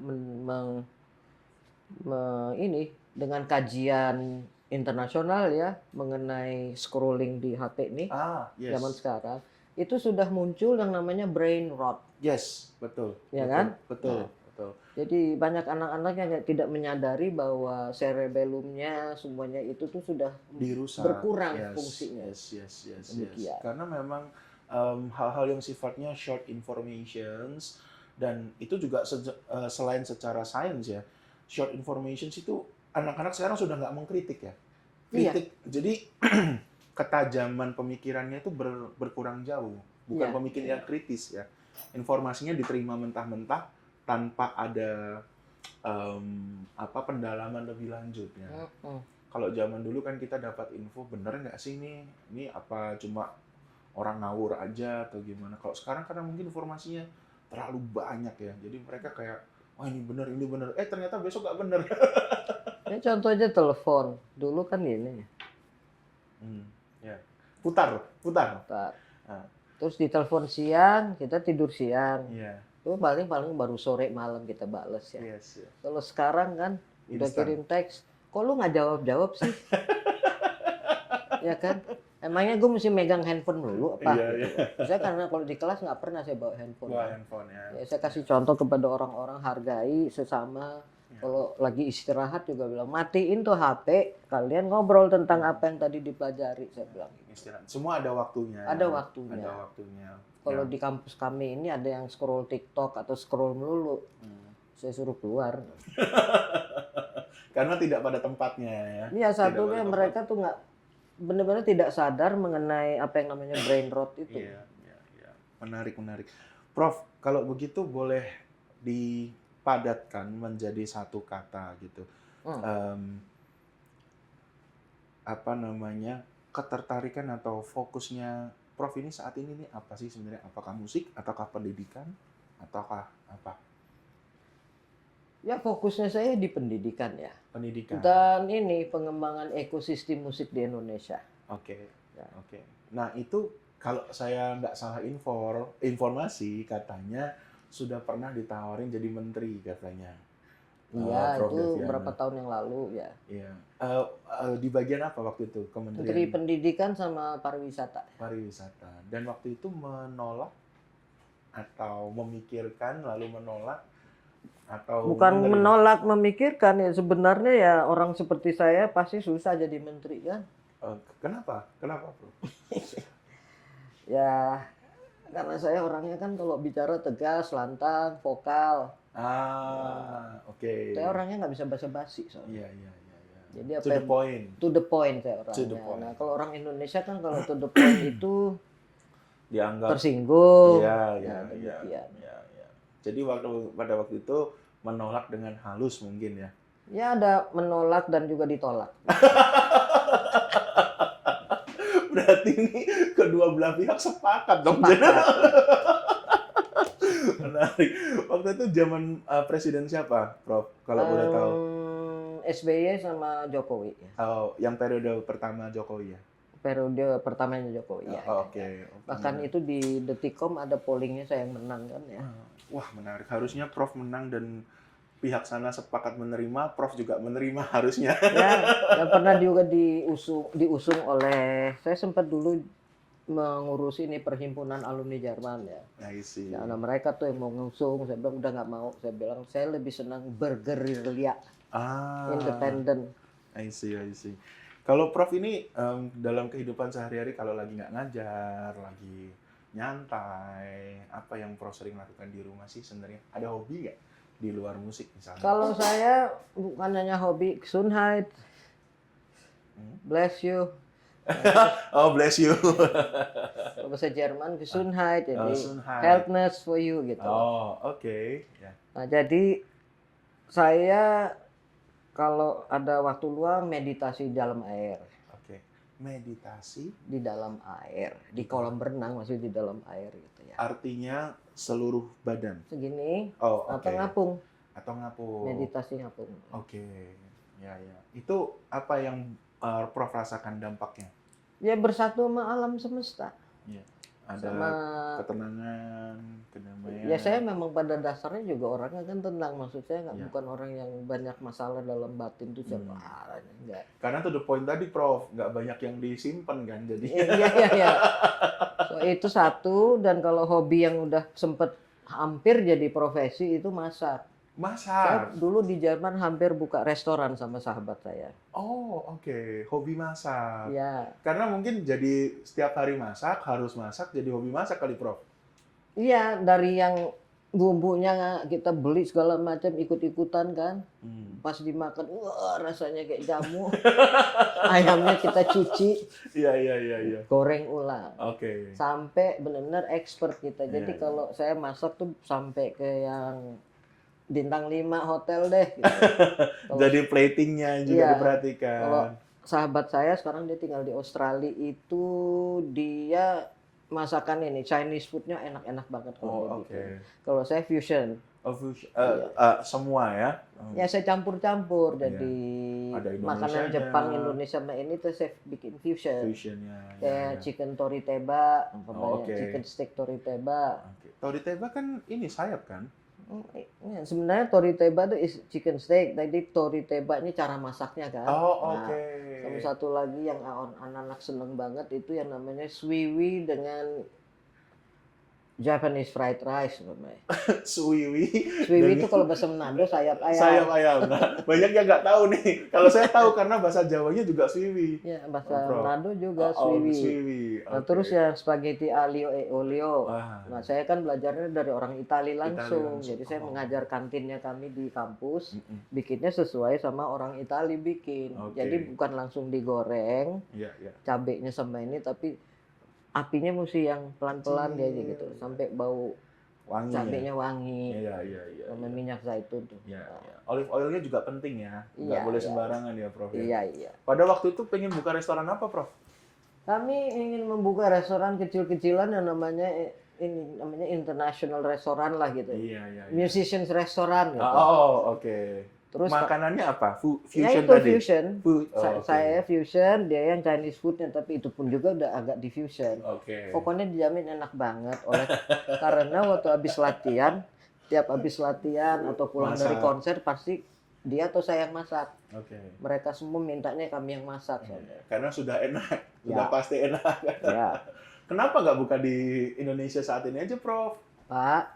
dengan kajian internasional ya mengenai scrolling di HP ini zaman sekarang, itu sudah muncul yang namanya brain rot. Yes, betul. Ya kan? Betul. Jadi banyak anak-anak yang tidak menyadari bahwa cerebellumnya semuanya itu tuh sudah dirusak, berkurang fungsinya. Yes. Karena memang hal-hal yang sifatnya short informations, dan itu juga selain secara sains ya, short informations itu anak-anak sekarang sudah nggak mengkritik ya. Kritik. Jadi ketajaman pemikirannya itu berkurang jauh, bukan pemikiran yang kritis ya. Informasinya diterima mentah-mentah tanpa ada pendalaman lebih lanjutnya. Kalau zaman dulu kan kita dapat info, bener nggak sih ini apa cuma orang ngawur aja atau gimana. Kalau sekarang karena mungkin informasinya terlalu banyak ya, jadi mereka kayak, wah ini bener, ternyata besok nggak bener. Ya contoh aja telepon, dulu kan ini. Putar. Nah, terus ditelepon siang, kita tidur siang. Itu paling baru sore malam kita bales ya. Kalau sekarang kan udah kirim teks, kok lu nggak jawab sih? Ya kan? Emangnya gue mesti megang handphone dulu apa? Saya karena kalau di kelas nggak pernah saya bawa handphone. Ya, saya kasih contoh kepada orang-orang, hargai sesama. Kalau lagi istirahat juga bilang, matiin tuh HP, kalian ngobrol tentang apa yang tadi dipelajari, saya bilang. Istirahat. Semua ada waktunya. Ada waktunya. Kalau di kampus kami ini ada yang scroll TikTok atau scroll melulu, saya suruh keluar. Karena tidak pada tempatnya ya. Iya, satunya mereka tuh nggak benar-benar tidak sadar mengenai apa yang namanya brain rot itu. Iya. Menarik. Prof, kalau begitu boleh dipadatkan menjadi satu kata gitu. Ketertarikan atau fokusnya Prof ini saat ini nih apa sih sebenarnya? Apakah musik, ataukah pendidikan, ataukah apa? Ya fokusnya saya di pendidikan ya. Pendidikan. Dan ini pengembangan ekosistem musik di Indonesia. Oke. Nah itu kalau saya nggak salah informasi katanya sudah pernah ditawarin jadi menteri katanya. Iya, itu beberapa tahun yang lalu ya. Iya. Di bagian apa waktu itu? Kementerian Menteri Pendidikan sama Pariwisata. Dan waktu itu menolak atau memikirkan lalu menolak atau bukan menolak, memikirkan ya. Sebenarnya ya orang seperti saya pasti susah jadi menteri kan. Kenapa Bro? Ya karena saya orangnya kan kalau bicara tegas, lantang, vokal. Oke. Saya orangnya nggak bisa basa-basi soalnya. Iya. Jadi to the point. To the point saya orangnya. Nah kalau orang Indonesia kan kalau to the point itu dianggap tersinggung. Iya. Jadi pada waktu itu menolak dengan halus mungkin ya. Ya ada menolak dan juga ditolak. Berarti ini kedua belah pihak sepakat dong. Menarik. Waktu itu zaman presiden siapa, Prof? Kalau boleh tahu. SBY sama Jokowi. Yang periode pertama Jokowi ya? Periode pertamanya Jokowi ya. Oke. Bahkan itu di Detikcom ada pollingnya saya yang menang kan ya. Wah menarik. Harusnya Prof menang dan pihak sana sepakat menerima, Prof juga menerima harusnya. Ya pernah juga diusung oleh, saya sempat dulu mengurus ini perhimpunan alumni Jerman ya. Nah mereka tuh yang mau ngusung, saya bilang udah nggak mau. Saya bilang saya lebih senang bergerilya, independen. I see. Kalau Prof ini dalam kehidupan sehari-hari kalau lagi nggak ngajar, lagi nyantai, apa yang Prof sering lakukan di rumah sih sebenarnya? Ada hobi nggak di luar musik misalnya? Kalau saya bukan hanya hobi, Gesundheit, bless you. Oh, bless you. Kalau bahasa Jerman Gesundheit, jadi Gesundheit. healthness for you gitu. Oh, oke. Ya. Nah, jadi saya kalau ada waktu luang meditasi di dalam air. Oke. Meditasi Di dalam air, di kolam renang, maksudnya di dalam air gitu ya. artinya seluruh badan. Segini, Oh, atau oke. ngapung, Atau ngapung. meditasi ngapung. Oke. Ya, ya. Itu apa yang Prof rasakan dampaknya? Ya bersatu sama alam semesta. Ya. Ada Sama, ketenangan, kedamaian. ya saya memang pada dasarnya juga orangnya kan tenang. Maksud saya Ya. bukan orang yang banyak masalah dalam batin itu siapa enggak. Karena to the point tadi, Prof, nggak banyak yang disimpan kan, jadi. Iya. So, itu satu, dan kalau hobi yang udah sempet hampir jadi profesi itu masak. Saya Masak. dulu di Jerman hampir buka restoran sama sahabat saya. Oh, oke. Hobi masak. Ya, Karena mungkin jadi setiap hari masak, harus masak, jadi hobi masak kali, Prof. iya, dari yang bumbunya kita beli segala macam ikut-ikutan kan. Pas dimakan, wah rasanya kayak jamu. Ayamnya kita cuci, Iya. goreng ulang. Oke. Sampai benar-benar expert kita. Jadi Iya. kalau saya masak tuh sampai ke yang bintang 5 hotel deh. Gitu. Jadi platingnya juga Iya. diperhatikan. Kalau sahabat saya sekarang dia tinggal di Australia itu dia masakan ini Chinese foodnya enak-enak banget kalau dia Oh, oke. bikin. Kalau saya fusion. Oh, fusion. Iya. Semua ya? Ya saya campur-campur jadi Ada makanan Indonesianya. Jepang Indonesia sama ini tuh saya bikin fusion. Fusionnya. Kayak chicken toriteba, umpamanya oke. chicken steak toriteba. Oke. Toriteba kan ini sayap kan? Ya, sebenarnya toriteba itu is chicken steak. Tadi toriteba ini cara masaknya kan. Oh, Nah, oke. sama satu lagi yang anak-anak seneng banget itu yang namanya suiwi dengan Japanese fried rice namanya. Suwiwi. Suiwi itu kalau bahasa Manado sayap ayam. Sayap ayam. Nah, banyak yang nggak tahu nih. Kalau saya tahu karena bahasa Jawanya juga suwiwi. Ya, bahasa Prof. Manado juga Oh, suiwi. suwiwi. Nah, Oke. terus ya spaghetti aglio e olio. Wah. Nah, saya kan belajarnya dari orang Itali langsung. langsung. Jadi saya Oh. mengajar kantinnya kami di kampus, Mm-mm. bikinnya sesuai sama orang Itali bikin. Oke. Jadi bukan langsung digoreng, Iya. cabenya sama ini, tapi apinya mesti yang pelan-pelan Kecil. kayak gitu sampai bau Wangi. cabenya wangi. Iya. Sama minyak zaitun tuh. Ya. Olive oilnya juga penting ya. Nggak Iya, boleh iya. sembarangan ya, Prof. Ya? Iya. Pada waktu itu pengen buka restoran apa, Prof? Kami ingin membuka restoran kecil-kecilan yang namanya international restoran lah gitu. Iya. Musicians restoran gitu. Oh, oke. Terus Makanannya apa? ya Fusion itu tadi? fusion. Food. Oh, oke. Saya fusion, dia yang Chinese foodnya, tapi itu pun juga udah agak diffusion. Oke. Pokoknya dijamin enak banget karena waktu habis latihan, tiap habis latihan atau pulang dari Masak. konser pasti dia atau saya yang masak. Oke. Mereka semua mintanya kami yang masak. soalnya. Karena sudah enak. Ya. Sudah pasti enak. Ya, Kenapa nggak buka di Indonesia saat ini aja, Prof? Pak.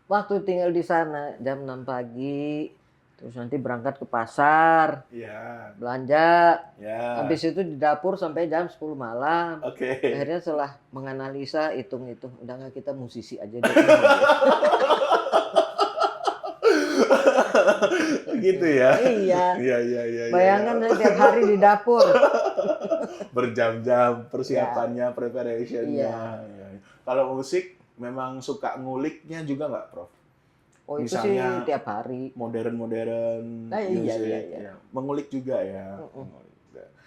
Waktu tinggal di sana jam 6 pagi, terus nanti berangkat ke pasar, Iya. belanja. Ya. Habis itu di dapur sampai jam 10 malam. Oke. Akhirnya setelah menganalisa, hitung-hitung, udah nggak kita musisi aja deh. Gitu ya. Iya. Iya. Bayangkan tiap hari di dapur. Berjam-jam persiapannya, preparationnya. Iya. Ya. Kalau musik memang suka nguliknya juga nggak, Prof? Oh itu Misalnya sih tiap hari. Modern Nah, iya, music. iya. Ya. Mengulik juga ya. Mm-mm.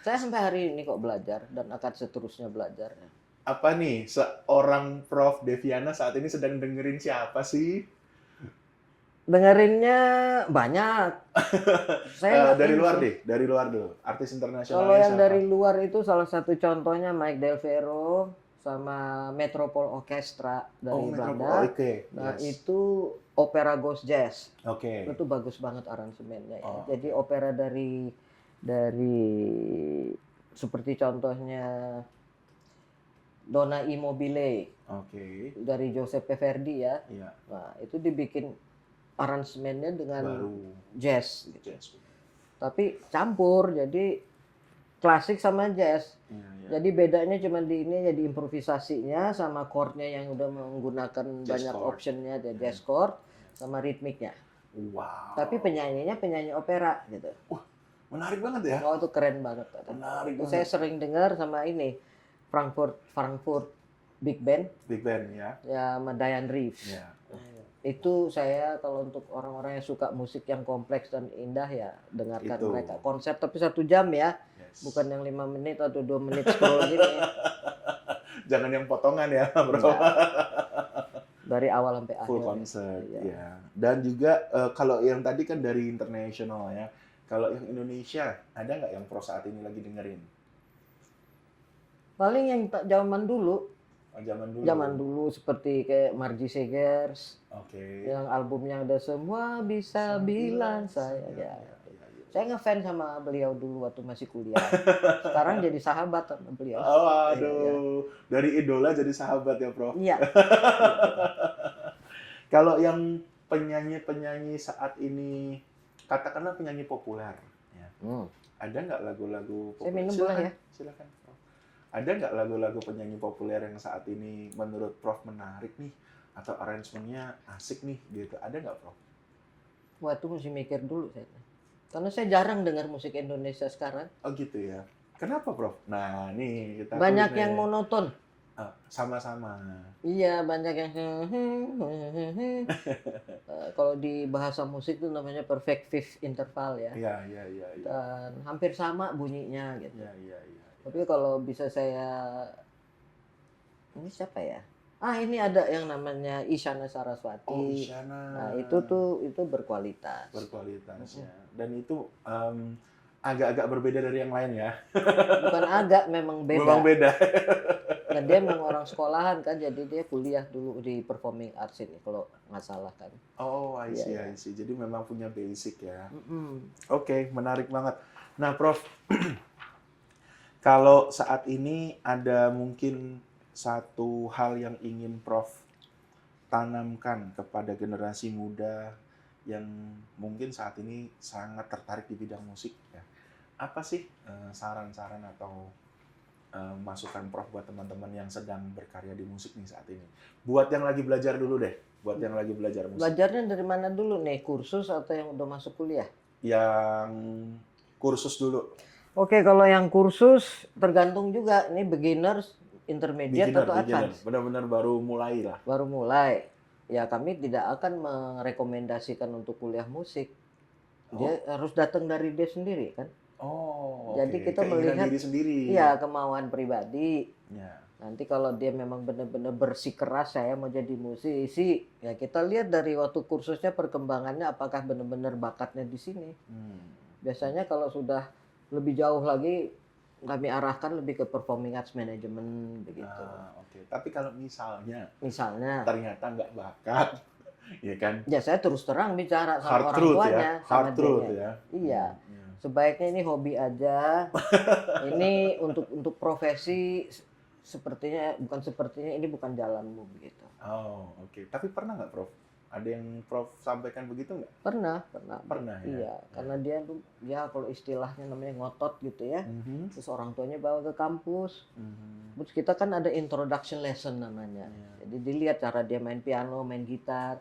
Saya sampai hari ini kok belajar dan akan seterusnya belajar. Apa nih seorang Prof Deviana saat ini sedang dengerin siapa sih? Dengerinnya banyak. Saya Dari luar dulu. Artis internasionalnya Kalau yang siapa? dari luar itu salah satu contohnya Mike Del Vero sama Metropole Orchestra dari Belanda. Oke. Nah Yes. itu opera Ghost Jazz. Oke. Itu bagus banget aransemennya. Ya. Oh, Jadi opera dari seperti contohnya Donna Immobile Oke. dari Giuseppe Verdi ya. Iya. Nah itu dibikin aransemennya dengan Baru jazz. Gitu. jazz. Tapi campur jadi klasik sama jazz. Iya. Jadi bedanya cuma di ini jadi improvisasinya sama chordnya yang udah menggunakan Jazz banyak chord. optionnya ada jazz chord sama ritmiknya. Wow. Tapi penyanyi opera gitu. Menarik banget ya. Oh, itu keren banget. Menarik Itu banget. saya sering dengar sama ini Frankfurt Big Band. Big Band ya. Ya, sama Diane Reeves. Ya. Itu saya kalau untuk orang-orang yang suka musik yang kompleks dan indah ya dengarkan Itu. mereka. Konser tapi 1 jam ya. Yes. Bukan yang 5 menit atau 2 menit scroll gini. Jangan yang potongan ya, Bro. Enggak. Dari awal sampai akhir. Full concert, Iya. ya. Dan juga kalau yang tadi kan dari internasional ya. Kalau yang Indonesia, ada nggak yang Prof saat ini lagi dengerin? Paling yang zaman dulu. Oh, zaman dulu. Zaman dulu seperti kayak Margie Segers. Oke. Yang albumnya ada semua bisa bilang saya. Ya. Saya ngefans sama beliau dulu waktu masih kuliah. Sekarang jadi sahabat sama beliau. Oh, aduh. Dari idola jadi sahabat ya, Prof. Iya. Kalau yang penyanyi-penyanyi saat ini, katakanlah penyanyi populer, ya. Ada nggak lagu-lagu populer? Saya minum boleh ya? Silakan, Prof. Ada nggak lagu-lagu penyanyi populer yang saat ini menurut Prof menarik nih, atau aransemennya asik nih, gitu? Ada nggak, Prof? Wah, itu mesti mikir dulu saya. Karena saya jarang dengar musik Indonesia sekarang. Oh gitu ya. Kenapa, Prof? Nah, nih kita Banyak tulis yang nih. monoton. Sama-sama. Iya, banyak yang kalau di bahasa musik itu namanya perfect fifth interval ya. Iya. Dan hampir sama bunyinya gitu. Iya. Tapi kalau bisa saya, ini siapa ya? Ini ada yang namanya Isyana Saraswati. Oh, Isyana. Nah, itu berkualitas. Berkualitas ya. Dan itu agak-agak berbeda dari yang lain ya. Bukan agak, memang beda. Memang beda. Nah, dia memang orang sekolahan kan, jadi dia kuliah dulu di performing arts ini kalau nggak salah kan. Oh, I see. Iya. Jadi memang punya basic ya. Oke, menarik banget. Nah, Prof, kalau saat ini ada mungkin satu hal yang ingin Prof tanamkan kepada generasi muda yang mungkin saat ini sangat tertarik di bidang musik ya. Apa sih saran-saran atau masukan Prof buat teman-teman yang sedang berkarya di musik nih saat ini? Buat yang lagi belajar dulu deh, buat yang lagi belajar musik. Belajarnya dari mana dulu nih? Kursus atau yang udah masuk kuliah? Yang kursus dulu. Oke, kalau yang kursus tergantung juga ini beginners, intermediate atau advance. Benar-benar baru mulai lah. Baru mulai. Ya kami tidak akan merekomendasikan untuk kuliah musik. Dia harus datang dari dia sendiri kan. Oh, jadi kita keinginan melihat diri sendiri. Iya, kemauan pribadi. Ya. Nanti kalau dia memang benar-benar bersikeras saya mau jadi musisi, ya kita lihat dari waktu kursusnya perkembangannya apakah benar-benar bakatnya di sini. Biasanya kalau sudah lebih jauh lagi kami arahkan lebih ke performing arts management begitu. Oke. Tapi kalau misalnya ternyata nggak bakat, ya kan? Ya saya terus terang bicara sama Hard orang truth tuanya, ya. sama Hard truth dianya. ya. Iya. Sebaiknya ini hobi aja. Ini untuk profesi sepertinya ini bukan jalanmu begitu. Oh, oke. Tapi pernah nggak, Prof? Ada yang Prof sampaikan begitu nggak? Pernah. Pernah ya. Iya, karena dia tuh ya kalau istilahnya namanya ngotot gitu ya. Terus orang tuanya bawa ke kampus. Terus kita kan ada introduction lesson namanya. Jadi dilihat cara dia main piano, main gitar,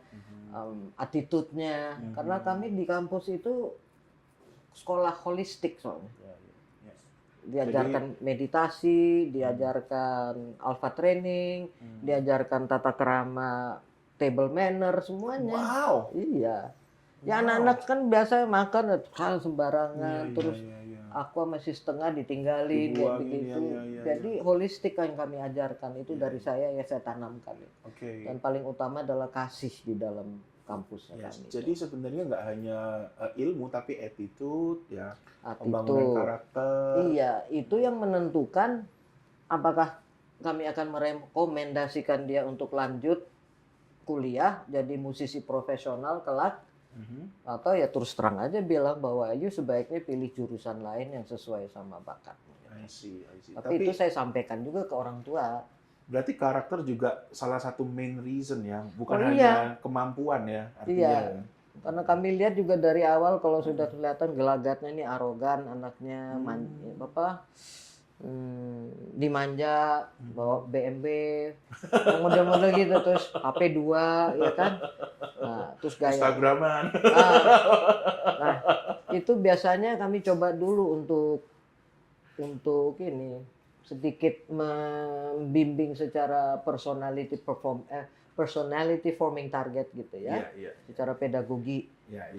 attitude-nya. Karena kami di kampus itu sekolah holistik soalnya. Diajarkan meditasi, diajarkan alpha training, diajarkan tata kerama, table manner, semuanya. Wow. Iya. Ya anak-anak kan biasa makan hal sembarangan, terus aqua masih setengah ditinggalin kayak begitu. Jadi holistik yang kami ajarkan itu dari saya tanamkan. Dan paling utama adalah kasih di dalam kampusnya kami. Jadi sebenarnya nggak hanya ilmu tapi attitude ya, pembangunan karakter. Iya, itu yang menentukan apakah kami akan merekomendasikan dia untuk lanjut kuliah jadi musisi profesional kelak, atau ya terus terang aja bilang bahwa Ayu sebaiknya pilih jurusan lain yang sesuai sama bakatmu. I see. Tapi itu saya sampaikan juga ke orang tua. Berarti karakter juga salah satu main reason ya, bukan hanya kemampuan ya artinya. Iya, karena kami lihat juga dari awal kalau sudah kelihatan gelagatnya ini arogan anaknya, dimanja, bawa BMW, model-model gitu, terus HP 2, ya kan? Nah, terus gaya. Instagraman. Nah, itu biasanya kami coba dulu untuk ini sedikit membimbing secara personality forming target gitu ya. Secara pedagogi.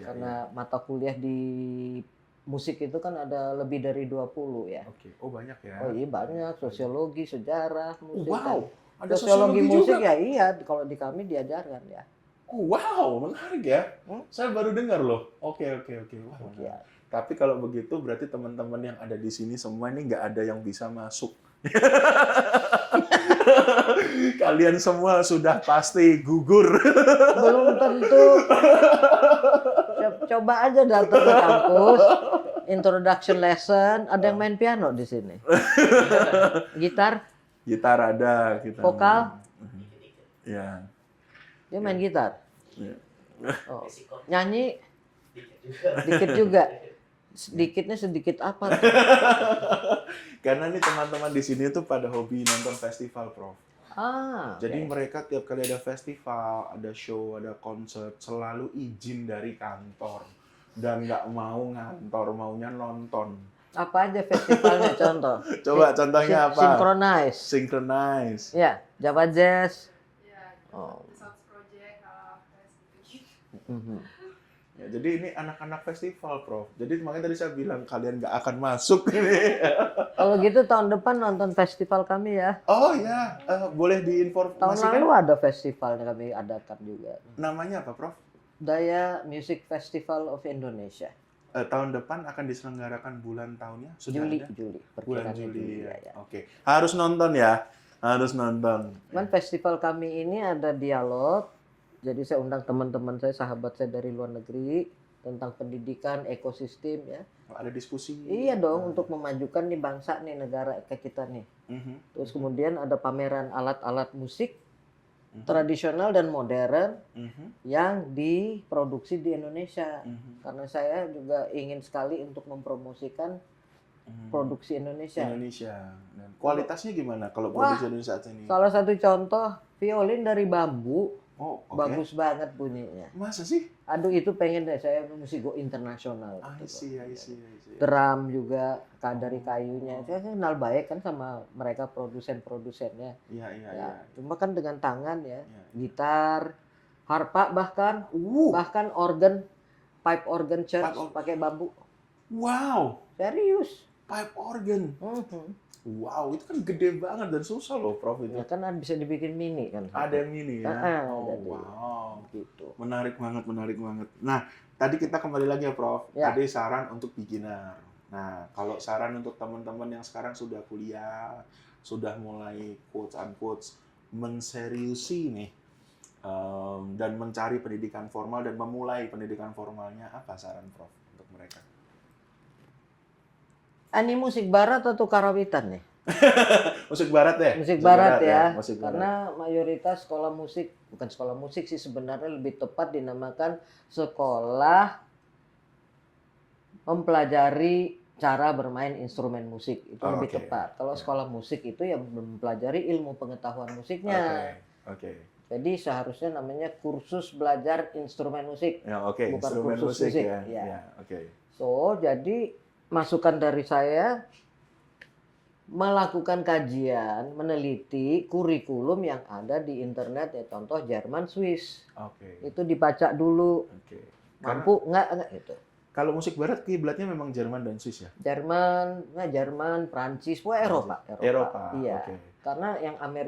Karena mata kuliah di musik itu kan ada lebih dari 20 ya. Oke. Oh, banyak ya. Oh iya banyak, sosiologi, sejarah, musik. Wow, ada sosiologi musik juga? ya iya, kalau di kami diajarkan ya. Wow, menarik ya. Saya baru dengar loh. Oke. Wah, Ya. Tapi kalau begitu berarti teman-teman yang ada di sini semua ini nggak ada yang bisa masuk. Kalian semua sudah pasti gugur. Belum tentu. Coba aja datang ke kampus, introduction lesson, ada yang main piano di sini. Gitar? Gitar ada, kita. Vokal? Ya. Dia main gitar. Ya. Oh. Nyanyi? Dikit juga. Sedikitnya sedikit apa tuh? Karena nih teman-teman di sini tuh pada hobi nonton festival, Prof. Jadi Okay. mereka tiap kali ada festival, ada show, ada konser, selalu izin dari kantor. Dan nggak mau ngantor, maunya nonton. Apa aja festivalnya contoh? Coba contohnya apa? Synchronize. Synchronize. Ya, Java Jazz. Ya, Oh. South Project, kalau gitu. Ya, jadi ini anak-anak festival, Prof. Jadi makanya tadi saya bilang kalian nggak akan masuk ini. Kalau gitu tahun depan nonton festival kami ya. Oh ya, boleh Tahun diinformasikan lalu ada festival yang kami adakan juga. namanya apa, Prof? Daya Music Festival of Indonesia. Tahun depan akan diselenggarakan bulan tahunnya? Sudah Juli, ada? Juli. Bulan Perkiraannya Juli ya. ya. Oke. Harus nonton ya. Harus nonton. Cuman festival kami ini ada dialog. Jadi saya undang teman-teman saya, sahabat saya dari luar negeri tentang pendidikan, ekosistem ya. Ada diskusi. Iya dong, untuk memajukan nih bangsa nih, negara kayak kita nih. Terus kemudian ada pameran alat-alat musik tradisional dan modern yang diproduksi di Indonesia. Karena saya juga ingin sekali untuk mempromosikan produksi Indonesia. Dan kualitasnya gimana kalau produksi Indonesia saat ini? Salah satu contoh, violin dari bambu. Oh, oke. Bagus banget bunyinya. Masa sih? Aduh, itu pengen deh saya mesti go internasional. I see. Drum juga dari kayunya. Saya kenal baik kan sama mereka produsen-produsennya. Iya. Ya, cuma kan dengan tangan ya. Gitar, harpa bahkan organ, pipe organ church pakai bambu. Wow, Serius. pipe organ. Wow, itu kan gede banget dan susah loh, Prof itu. Ya kan bisa dibikin mini kan. Ada yang mini ya. Jadi, Wow. gitu. Menarik banget. Nah, tadi kita kembali lagi ya, Prof. Ya. Tadi saran untuk beginner. Nah, kalau saran untuk teman-teman yang sekarang sudah kuliah, sudah mulai quotes-unquotes menseriusi nih, dan mencari pendidikan formal dan memulai pendidikan formalnya, apa saran Prof untuk mereka? Ini musik barat atau karawitan nih? Musik barat ya? Musik barat ya. Musik barat. Karena mayoritas sekolah musik, bukan sekolah musik sih sebenarnya, lebih tepat dinamakan sekolah mempelajari cara bermain instrumen musik. Itu lebih tepat. Kalau sekolah musik itu ya mempelajari ilmu pengetahuan musiknya. Oke. Jadi seharusnya namanya kursus belajar instrumen musik. Ya, oke. Bukan Instrumen kursus musik. ya. Ya. Oke. So, jadi masukan dari saya melakukan kajian, meneliti kurikulum yang ada di internet ya, contoh Jerman, Swiss. Oke. Itu dibaca dulu. Oke. Mampu enggak itu. Kalau musik barat kiblatnya memang Jerman dan Swiss ya? Jerman, Prancis, Eropa. Iya. Okay. Karena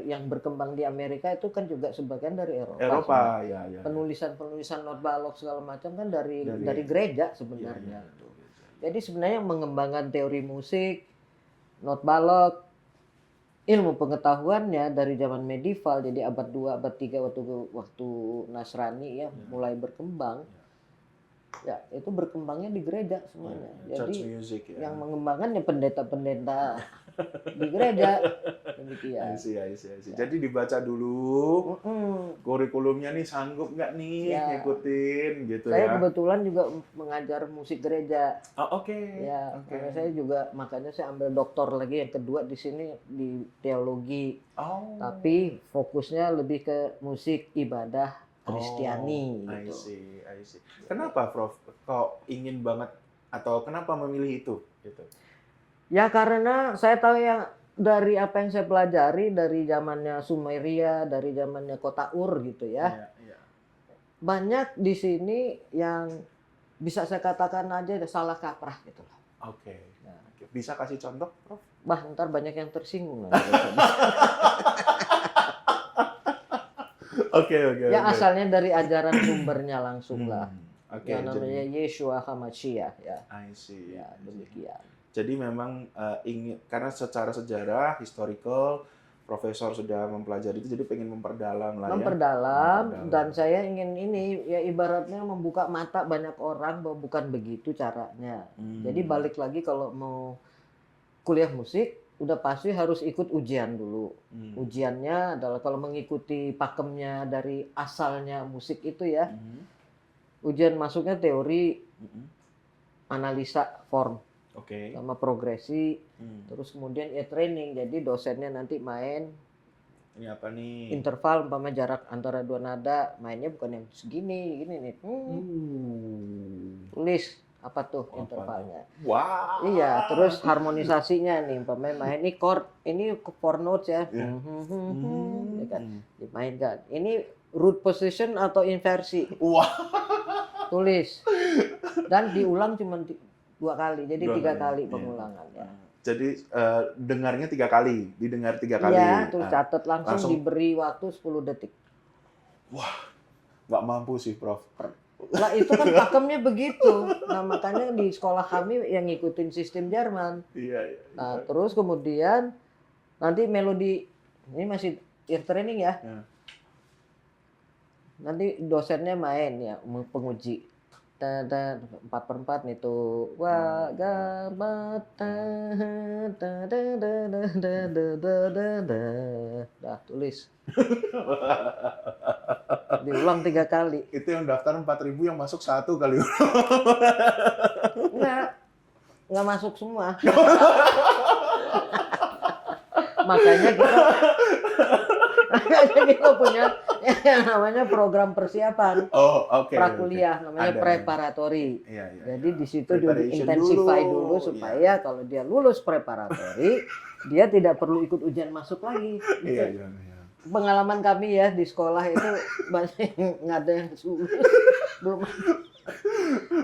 yang berkembang di Amerika itu kan juga sebagian dari Eropa. Eropa, ya. Penulisan not balok segala macam kan dari gereja sebenarnya. Iya. Jadi sebenarnya yang mengembangkan teori musik, not balok, ilmu pengetahuannya dari zaman medieval, jadi abad 2, abad 3 waktu Nasrani ya mulai berkembang. Ya, itu berkembangnya di gereja semuanya. Church Jadi music ya. yang mengembangkan ya pendeta-pendeta di gereja. Demikian. I see. Jadi dibaca dulu, Mm-mm. kurikulumnya nih sanggup nggak nih Ya. ngikutin gitu Saya ya. kebetulan juga mengajar musik gereja. Oh, oke. Ya, Oke. karena saya juga makanya saya ambil doktor lagi yang kedua di sini di teologi. Oh. Tapi fokusnya lebih ke musik ibadah Kristiani Oh, gitu. I see. Kenapa, Prof? Kok ingin banget atau kenapa memilih itu gitu? Ya karena saya tahu yang dari apa yang saya pelajari dari zamannya Sumeria, dari zamannya kota Ur gitu ya. Iya. Banyak di sini yang bisa saya katakan aja ada salah kaprah gitu loh. Oke. Ya. Bisa kasih contoh, Prof? Bah, ntar banyak yang tersinggung nanti. Oke. Ya asalnya dari ajaran sumbernya langsung lah. Oke, Yang namanya Yeshua HaMashiach ya. I see. Ya, demikian. Jadi memang ingin karena secara sejarah, historical, profesor sudah mempelajari itu, jadi pengen memperdalam lah ya. Memperdalam, dan saya ingin ini ya ibaratnya membuka mata banyak orang bahwa bukan begitu caranya. Jadi balik lagi kalau mau kuliah musik, udah pasti harus ikut ujian dulu. Ujiannya adalah kalau mengikuti pakemnya dari asalnya musik itu ya. Ujian masuknya teori, analisa form, sama progresi, terus kemudian ya training. Jadi dosennya nanti main. Ini apa nih? Interval umpama jarak antara dua nada, mainnya bukan yang segini, gini nih. Tulis apa tuh intervalnya. Wow. Iya, terus harmonisasinya nih, umpama main ini chord, ini 4 notes ya. Ya kan, dimainkan. Ini root position atau inversi. Wah. Tulis. Dan diulang cuma 2 kali, jadi 3 kali pengulangan ya. Jadi dengarnya 3 kali, didengar 3 kali. Iya, terus catat langsung diberi waktu 10 detik. Wah, nggak mampu sih, Prof. Lah itu kan pakemnya begitu. Nah makanya di sekolah kami yang ngikutin sistem Jerman. Iya. Nah terus kemudian nanti melodi, ini masih ear training ya. Nanti dosennya main ya, penguji. 4/4 nih tuh. Wa ga ba ta da da da da da da da da. Dah tulis. Diulang 3 kali. Itu yang daftar 4.000 yang masuk 1 kali. Nggak masuk semua. Makanya kita punya yang namanya program persiapan. Prakuliah namanya preparatori. Jadi di situ diintensify dulu supaya kalau dia lulus preparatori, dia tidak perlu ikut ujian masuk lagi. Iya. Pengalaman kami ya di sekolah itu banyak nggak ada yang lulus. Belum.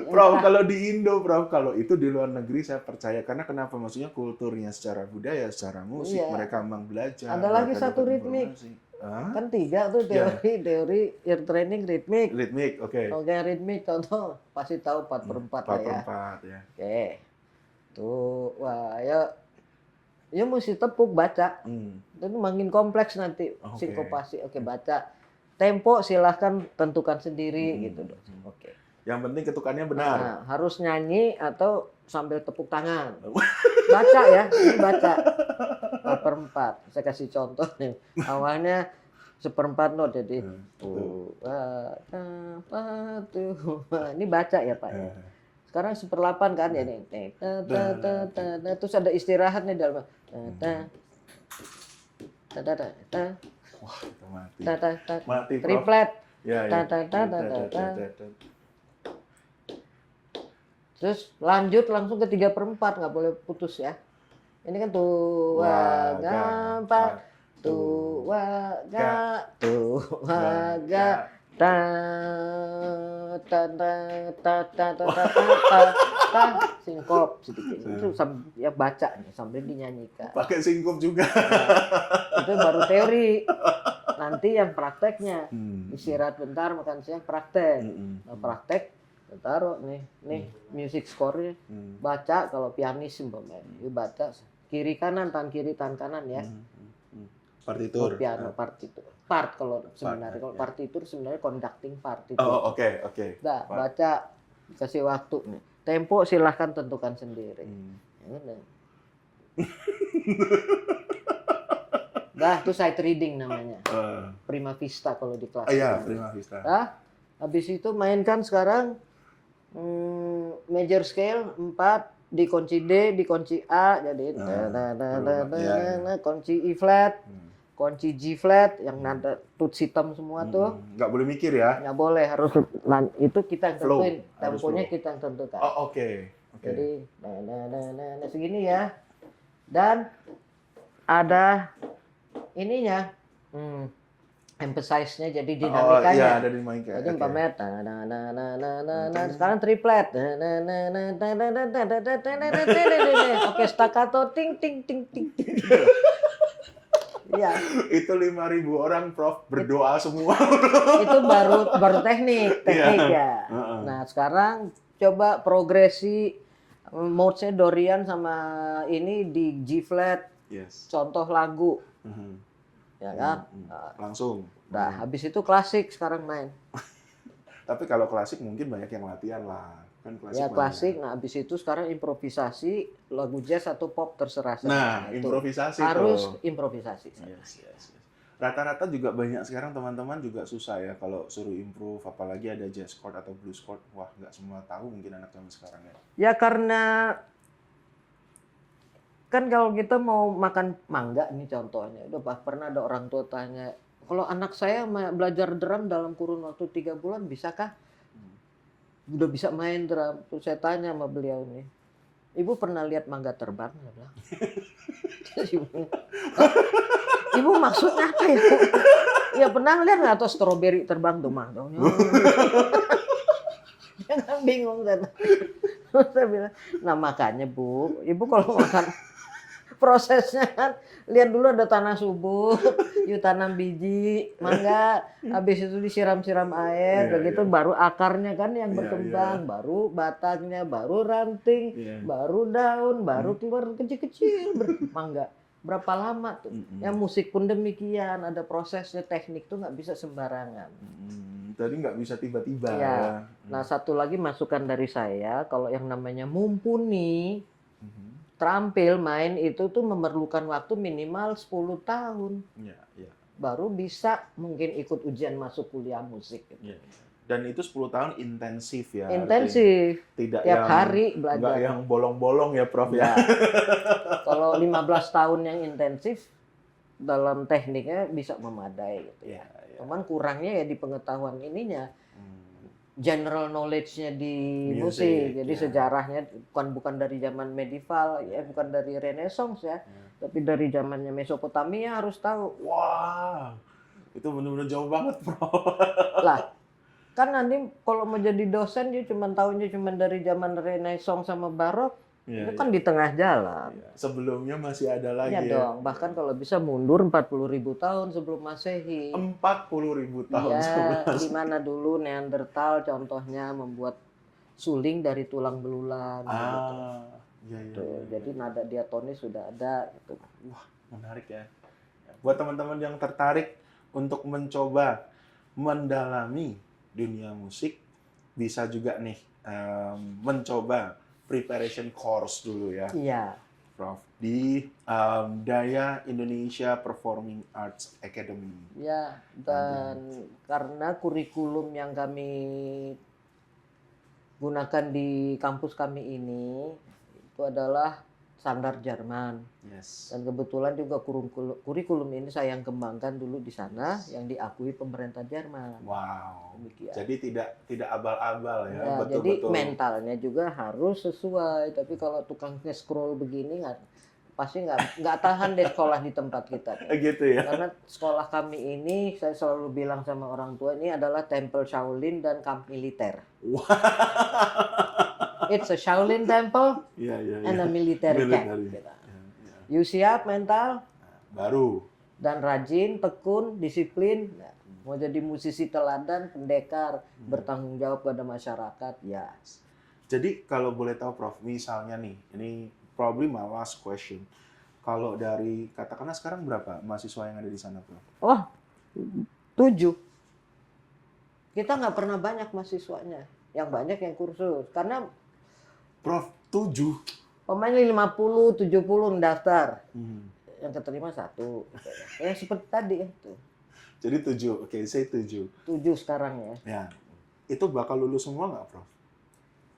Prof, kalau di Indo, Prof, kalau itu di luar negeri saya percaya. Karena kenapa? Maksudnya kulturnya secara budaya, secara musik, mereka memang belajar. Ada lagi satu ritmik. Kan 3 tuh teori ear training ritmik. Oke. Ritmik contoh pasti tahu 4/4 lah ya. 4/4 ya. Oke. Tuh, wah ya mesti tepuk baca. Itu makin kompleks nanti sinkopasi. Oke, baca. Tempo silahkan tentukan sendiri gitu dong. Oke. Yang penting ketukannya benar. Nah, harus nyanyi atau sambil tepuk tangan. Baca ya, ini baca. 4/4. Saya kasih contoh nih. Awalnya 1/4 not jadi. Ini baca ya Pak. Sekarang 1/8 kan ya nih. Terus ada istirahat nih dalam. Wah, itu mati. Mati. Triplet. Ya. Terus lanjut langsung ke 3/4, nggak boleh putus ya. Ini kan tua gampang, tua ga ta singkop sedikit itu ya baca sambil dinyanyikan. Pakai singkop juga. Itu baru teori. Nanti yang prakteknya istirahat bentar, makan siang, praktek. Nah, praktek taruh nih music score-nya. Baca kalau pianis umpamanya. Baca kiri kanan, tangan kiri, tangan kanan ya. Partitur. Piano partitur. Part kalau sebenarnya kalau partitur sebenarnya conducting partitur. Oke. Nah, baca Kasih waktu nih. Tempo silahkan tentukan sendiri. Ya udah. Dah, itu sight reading namanya. Prima vista kalau di kelas. Iya, prima vista. Dah, habis itu mainkan sekarang major scale 4 di kunci D, di kunci A, jadi kunci E flat, kunci G flat yang nada toots hitam semua tuh. Nggak boleh mikir ya? Nggak boleh, harus itu kita yang Flow, tentuin, harus temponya flow. kita yang tentukan. Oh, oke. Jadi segini ya. Dan ada ininya, emphasize-nya jadi dinamikanya. Iya, ada dinamika. Jadi umpamanya sekarang triplet. Oke, staccato ting ting ting ting. Iya, Itu 5.000 orang, Prof, berdoa semua. itu baru teknik ya. Heeh. Nah, sekarang coba progresi mode-nya Dorian sama ini di G flat, Yes. contoh lagu, Mhm. ya kan? Langsung. Nah, habis itu klasik sekarang main. Tapi kalau klasik mungkin banyak yang latihan lah. Kan klasik Ya banyak. klasik, nah habis itu sekarang improvisasi, lagu jazz atau pop terserah saya. Nah, itu improvisasi harus tuh. improvisasi. Yes. Rata-rata juga banyak sekarang teman-teman juga susah ya kalau suruh improve, apalagi ada jazz chord atau blues chord. Wah, nggak semua tahu mungkin anak zaman sekarang ya. Ya karena kan kalau kita mau makan mangga nih contohnya, udah pernah ada orang tua tanya, kalau anak saya belajar drum dalam kurun waktu 3 bulan bisakah? Udah bisa main drum. Terus saya tanya sama beliau nih, Ibu pernah lihat mangga terbang? Saya bilang. Terus ibu bilang, Ibu maksudnya apa ya? Ya pernah lihat nggak atau stroberi terbang tuh mangga? Dia kan bingung kan. Terus saya bilang, nah makanya Bu, Ibu kalau makan prosesnya kan lihat dulu ada tanah subur, yuk tanam biji mangga, habis itu disiram-siram air, begitu baru akarnya kan yang berkembang, baru batangnya, baru ranting, baru daun, baru keluar kecil-kecil mangga. Berapa lama tuh? Ya musik pun demikian, ada prosesnya, teknik tuh nggak bisa sembarangan. Tadi nggak bisa tiba-tiba ya. Nah satu lagi masukan dari saya, kalau yang namanya mumpuni, terampil main itu tuh memerlukan waktu minimal 10 tahun. Baru bisa mungkin ikut ujian masuk kuliah musik. Gitu. Dan itu 10 tahun intensif ya. Intensif. Tidak tiap yang, hari belajar. Enggak yang bolong-bolong ya Prof ya. Kalau 15 tahun yang intensif dalam tekniknya bisa memadai gitu ya. Cuman kurangnya ya di pengetahuan ininya. General knowledge-nya di musik. Jadi sejarahnya bukan dari zaman medieval ya, bukan dari Renaissance ya. Tapi dari zamannya Mesopotamia harus tahu. Wah. Itu benar-benar jauh banget, Bro. Lah, kan nanti kalau mau jadi dosen dia cuma tahunya cuma dari zaman Renaissance sama Barok. Itu kan di tengah jalan. Sebelumnya masih ada lagi ya. dong, bahkan kalau bisa mundur 40.000 tahun sebelum Masehi. 40.000 tahun sebelum Masehi. Di mana dulu Neanderthal contohnya membuat suling dari tulang belulang gitu. Jadi nada diatonis sudah ada gitu. Wah, menarik ya. Buat teman-teman yang tertarik untuk mencoba mendalami dunia musik, bisa juga nih mencoba preparation course dulu ya. Iya. Prof, di Daya Indonesia Performing Arts Academy. Ya, dan karena kurikulum yang kami gunakan di kampus kami ini itu adalah standar Jerman. Dan kebetulan juga kurikulum ini saya yang kembangkan dulu di sana, yang diakui pemerintah Jerman. Wow. Demikian. Jadi tidak abal-abal ya. Betul, jadi mentalnya juga harus sesuai. Tapi kalau tukang nge-scroll begini pasti nggak tahan deh sekolah di tempat kita. Gitu ya. Karena sekolah kami ini saya selalu bilang sama orang tua ini adalah Temple Shaolin dan kamp militer. Wow. It's a Shaolin temple and a military camp. You siap mental? Baru. Dan rajin, tekun, disiplin. Mau jadi musisi teladan, pendekar, bertanggung jawab pada masyarakat, ya. Jadi kalau boleh tahu Prof, misalnya nih, ini probably my last question. Kalau dari, katakanlah sekarang berapa mahasiswa yang ada di sana, Prof? Oh, 7. Kita nggak pernah banyak mahasiswanya. yang banyak yang kursus. Karena Prof, 7. pemainnya 50, 70 mendaftar. Yang keterima 1. Ya seperti tadi itu. Jadi 7, oke, saya 7. 7 sekarang ya. Ya, itu bakal lulus semua nggak, Prof?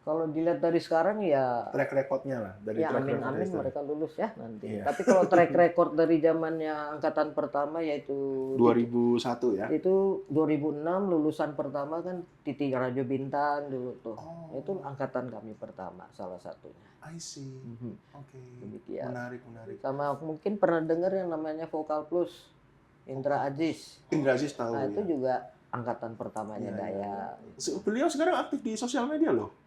Kalau dilihat dari sekarang ya, Track record-nya lah, dari ya track amin-amin record mereka lulus ya nanti. Iya. Tapi kalau track record dari zamannya angkatan pertama yaitu 2001 ya? itu 2006 lulusan pertama kan Titi Rajo Bintang dulu tuh. Oh. Itu angkatan kami pertama salah satunya. I see. Oke. Demikian. Menarik. Sama mungkin pernah dengar yang namanya Vokal Plus, Indra Aziz. Indra Aziz tahu Nah, ya. itu juga angkatan pertamanya Daya. Beliau sekarang aktif di sosial media loh.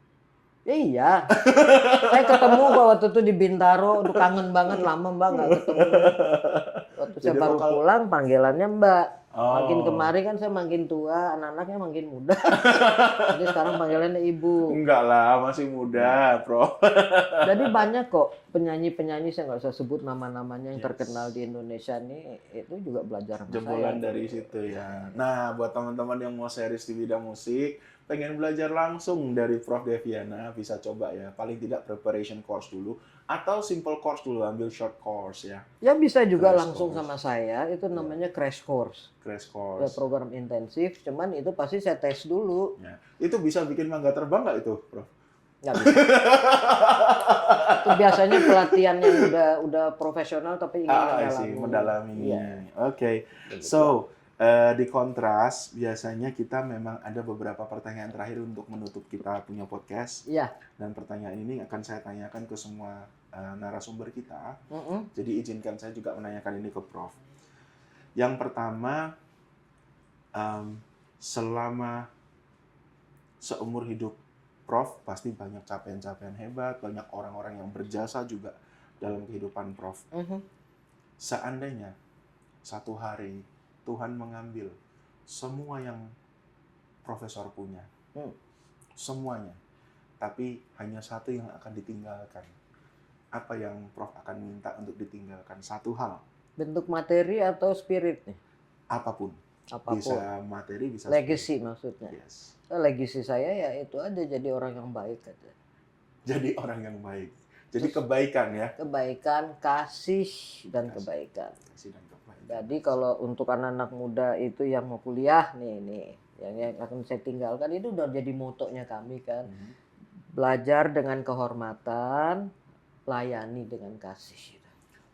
Ya iya. Saya ketemu kok waktu itu di Bintaro, udah kangen banget, lama Mbak nggak ketemu. Waktu saya Jadi baru vokal- pulang panggilannya Mbak. Oh. Makin kemari kan saya makin tua, anak-anaknya makin muda. Jadi sekarang panggilannya Ibu. Enggak lah, masih muda, Prof. Jadi banyak kok penyanyi-penyanyi, saya nggak usah sebut nama-namanya yang Yes. terkenal di Indonesia nih, itu juga belajar sama Jebolan saya. dari situ ya. Nah, buat teman-teman yang mau serius di bidang musik, pengen belajar langsung dari Prof Deviana, bisa coba ya. Paling tidak preparation course dulu, atau simple course dulu, ambil short course ya. Ya bisa juga Crash langsung course. sama saya, itu namanya crash course. Crash Ya, course. program intensif, cuman itu pasti saya tes dulu. Ya. Itu bisa bikin mangga terbang nggak itu, Prof? Nggak bisa. Itu biasanya pelatihan yang udah profesional tapi ingin I see, mendalami. mendalami. Iya. Oke. So, di kontras, biasanya kita memang ada beberapa pertanyaan terakhir untuk menutup kita punya podcast. Iya. Dan pertanyaan ini akan saya tanyakan ke semua narasumber kita. Mm-mm. Jadi izinkan saya juga menanyakan ini ke Prof. Yang pertama, selama seumur hidup Prof, pasti banyak capaian-capaian hebat, banyak orang-orang yang berjasa juga dalam kehidupan Prof. Mhm. Seandainya satu hari Tuhan mengambil semua yang profesor punya, semuanya, tapi hanya satu yang akan ditinggalkan. Apa yang Prof akan minta untuk ditinggalkan? Satu hal. Bentuk materi atau spirit nih? Apapun. Apapun. Bisa materi, bisa Legacy spirit. maksudnya. Yes. Legacy saya ya itu aja, jadi orang yang baik aja. Jadi orang yang baik. Jadi kebaikan ya. Kebaikan, kasih, dan kebaikan. Kasih dan kebaikan. Jadi kalau untuk anak-anak muda itu yang mau kuliah nih yang akan saya tinggalkan itu udah jadi motonya kami kan. Belajar dengan kehormatan, layani dengan kasih.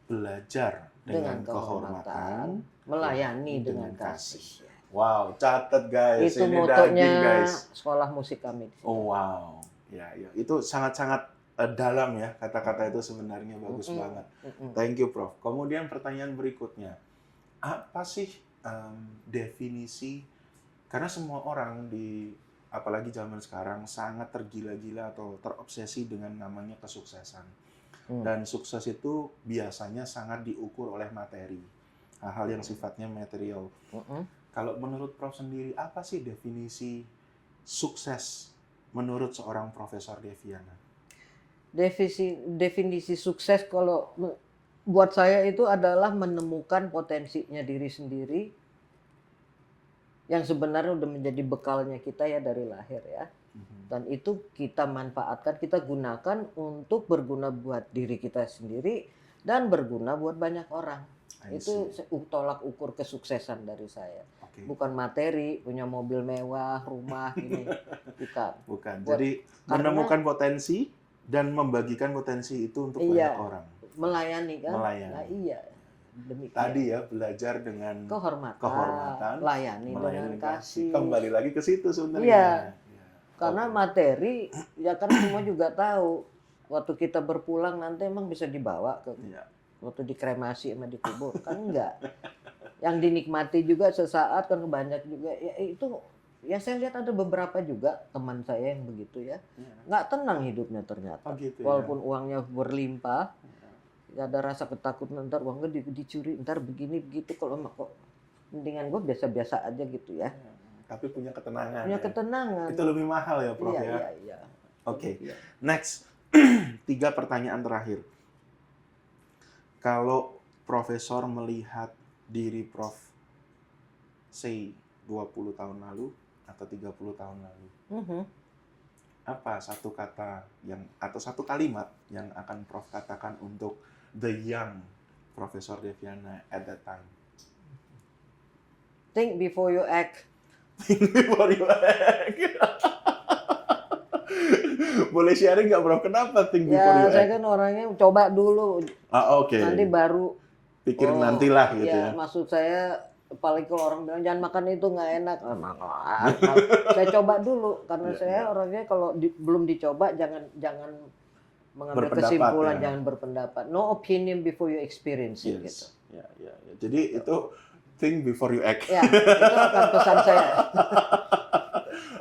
Belajar dengan kehormatan, melayani dengan kasih. Wow, catat guys. Itu ini motonya daging guys. sekolah musik kami. Oh wow, ya, itu sangat-sangat dalam ya kata-kata itu sebenarnya bagus banget. Thank you Prof. Kemudian pertanyaan berikutnya, apa sih definisi? Karena semua orang apalagi zaman sekarang sangat tergila-gila atau terobsesi dengan namanya kesuksesan. Dan sukses itu biasanya sangat diukur oleh materi, hal-hal yang sifatnya material. Kalau menurut Prof sendiri, apa sih definisi sukses menurut seorang Profesor Deviana? Definisi sukses kalau buat saya itu adalah menemukan potensinya diri sendiri yang sebenarnya udah menjadi bekalnya kita ya dari lahir ya. Dan itu kita manfaatkan, kita gunakan untuk berguna buat diri kita sendiri dan berguna buat banyak orang. Itu tolak ukur kesuksesan dari saya. Bukan materi, punya mobil mewah, rumah gini. Bukan. Jadi menemukan potensi dan membagikan potensi itu untuk banyak orang. Melayani kan? Melayani. Nah, iya. Demikian. Tadi ya belajar dengan kehormatan, melayani dengan kasih. Kembali lagi ke situ sebenarnya. Iya. Karena materi ya kan semua juga tahu. Waktu kita berpulang nanti emang bisa dibawa ke waktu dikremasi sama dikubur kan enggak. Yang dinikmati juga sesaat kan banyak juga ya itu ya saya lihat ada beberapa juga teman saya yang begitu ya. Nggak tenang hidupnya ternyata. Walaupun uangnya berlimpah, ya ada rasa ketakutan ntar uangnya dicuri, ntar begini begitu. Kalau kok mendingan gue biasa-biasa aja gitu ya. Tapi punya ketenangan. Punya ketenangan. Itu lebih mahal ya Prof ya. Iya. Oke. Next. 3 pertanyaan terakhir. Kalau profesor melihat diri Prof say 20 tahun lalu atau 30 tahun lalu. apa satu kata atau satu kalimat yang akan Prof katakan untuk the young Profesor Deviana at that time? Think before you act. Before you act. Boleh sharing nggak, Prof? Kenapa think before you Ya, act? saya kan orangnya coba dulu. Oke. Nanti baru Pikir nantilah gitu ya. Maksud saya, apalagi kalau orang bilang jangan makan itu nggak enak. Saya coba dulu karena saya orangnya kalau belum dicoba jangan mengambil kesimpulan, jangan berpendapat. No opinion before you experience it gitu. Ya. Jadi itu think before you act. Ya, itu akan pesan saya.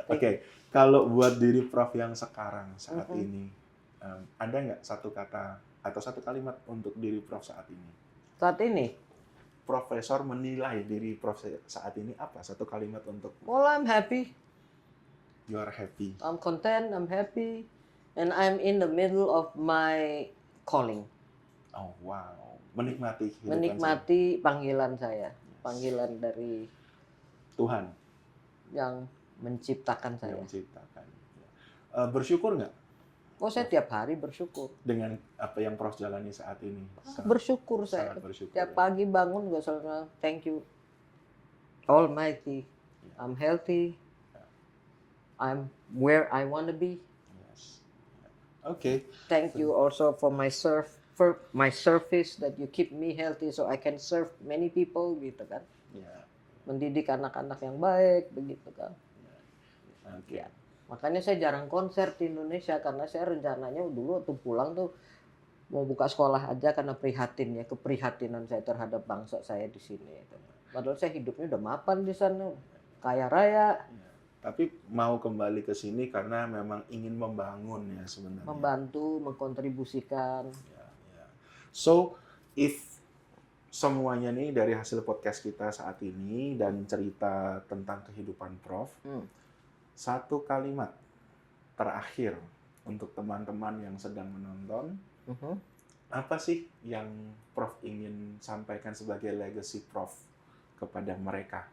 Oke, kalau buat diri Prof yang sekarang saat ini, ada nggak satu kata atau satu kalimat untuk diri Prof saat ini? Saat ini, Profesor menilai diri Prof saat ini apa? Satu kalimat untuk well, I'm happy. You are happy. I'm content, I'm happy, and I'm in the middle of my calling. Oh wow, menikmati kehidupan Menikmati panggilan saya, panggilan dari Tuhan yang menciptakan saya. yang menciptakan. Bersyukur nggak Oh, saya tiap hari bersyukur. dengan apa yang Prof jalani saat ini? Bersyukur saya. Sangat bersyukur. Tiap pagi bangun gue selalu bilang, thank you Almighty. I'm healthy. I'm where I want to be. Yes. Oke. Thank you also for my service that you keep me healthy so I can serve many people gitu kan. Ya. Mendidik anak-anak yang baik begitu kan. Oke. Ya. Makanya saya jarang konser di Indonesia karena saya rencananya dulu waktu pulang tuh mau buka sekolah aja karena prihatin ya, keprihatinan saya terhadap bangsa saya di sini. Padahal saya hidupnya udah mapan di sana, kaya raya. Ya. Tapi mau kembali ke sini karena memang ingin membangun ya sebenarnya. Membantu, mengkontribusikan. Ya. So, if semuanya nih dari hasil podcast kita saat ini dan cerita tentang kehidupan Prof, satu kalimat terakhir untuk teman-teman yang sedang menonton, apa sih yang Prof ingin sampaikan sebagai legacy Prof kepada mereka?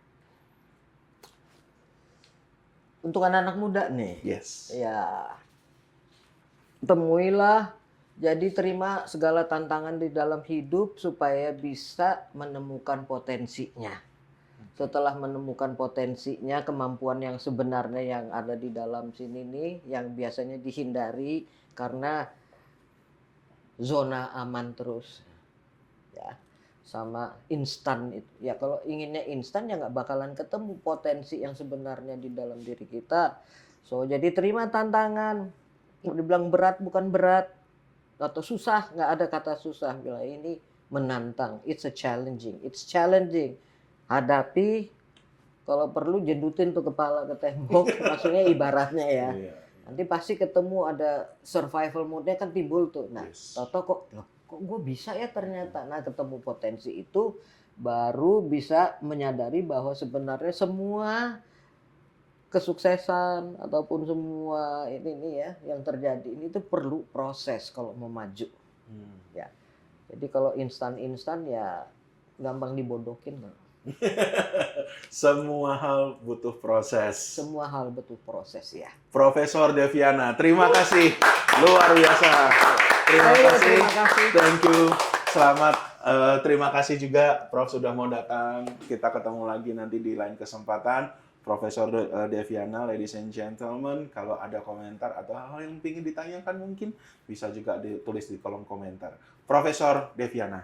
Untuk anak-anak muda nih, Yes. ya temuilah, jadi terima segala tantangan di dalam hidup supaya bisa menemukan potensinya. Setelah menemukan potensinya, kemampuan yang sebenarnya yang ada di dalam sini nih, yang biasanya dihindari karena zona aman terus, ya, sama instan itu. Ya kalau inginnya instan ya nggak bakalan ketemu potensi yang sebenarnya di dalam diri kita. So jadi terima tantangan. Mau dibilang berat bukan berat atau susah, nggak ada kata susah. Bila ini menantang, it's challenging. Hadapi, kalau perlu jedutin tuh kepala ke tembok, maksudnya ibaratnya ya. Nanti pasti ketemu ada survival mode-nya kan timbul tuh. Nah, kok gue bisa ya ternyata. Nah, ketemu potensi itu baru bisa menyadari bahwa sebenarnya semua kesuksesan ataupun semua ini ya yang terjadi ini tuh perlu proses kalau mau maju. Ya. Jadi kalau instan ya gampang dibodohin. Semua hal butuh proses. Semua hal butuh proses ya. Profesor Deviana, terima kasih. Luar biasa. Terima kasih. Thank you. Selamat. Terima kasih juga Prof sudah mau datang. Kita ketemu lagi nanti di lain kesempatan. Profesor Deviana, ladies and gentlemen, kalau ada komentar atau hal-hal yang ingin ditanyakan mungkin bisa juga ditulis di kolom komentar. Profesor Deviana.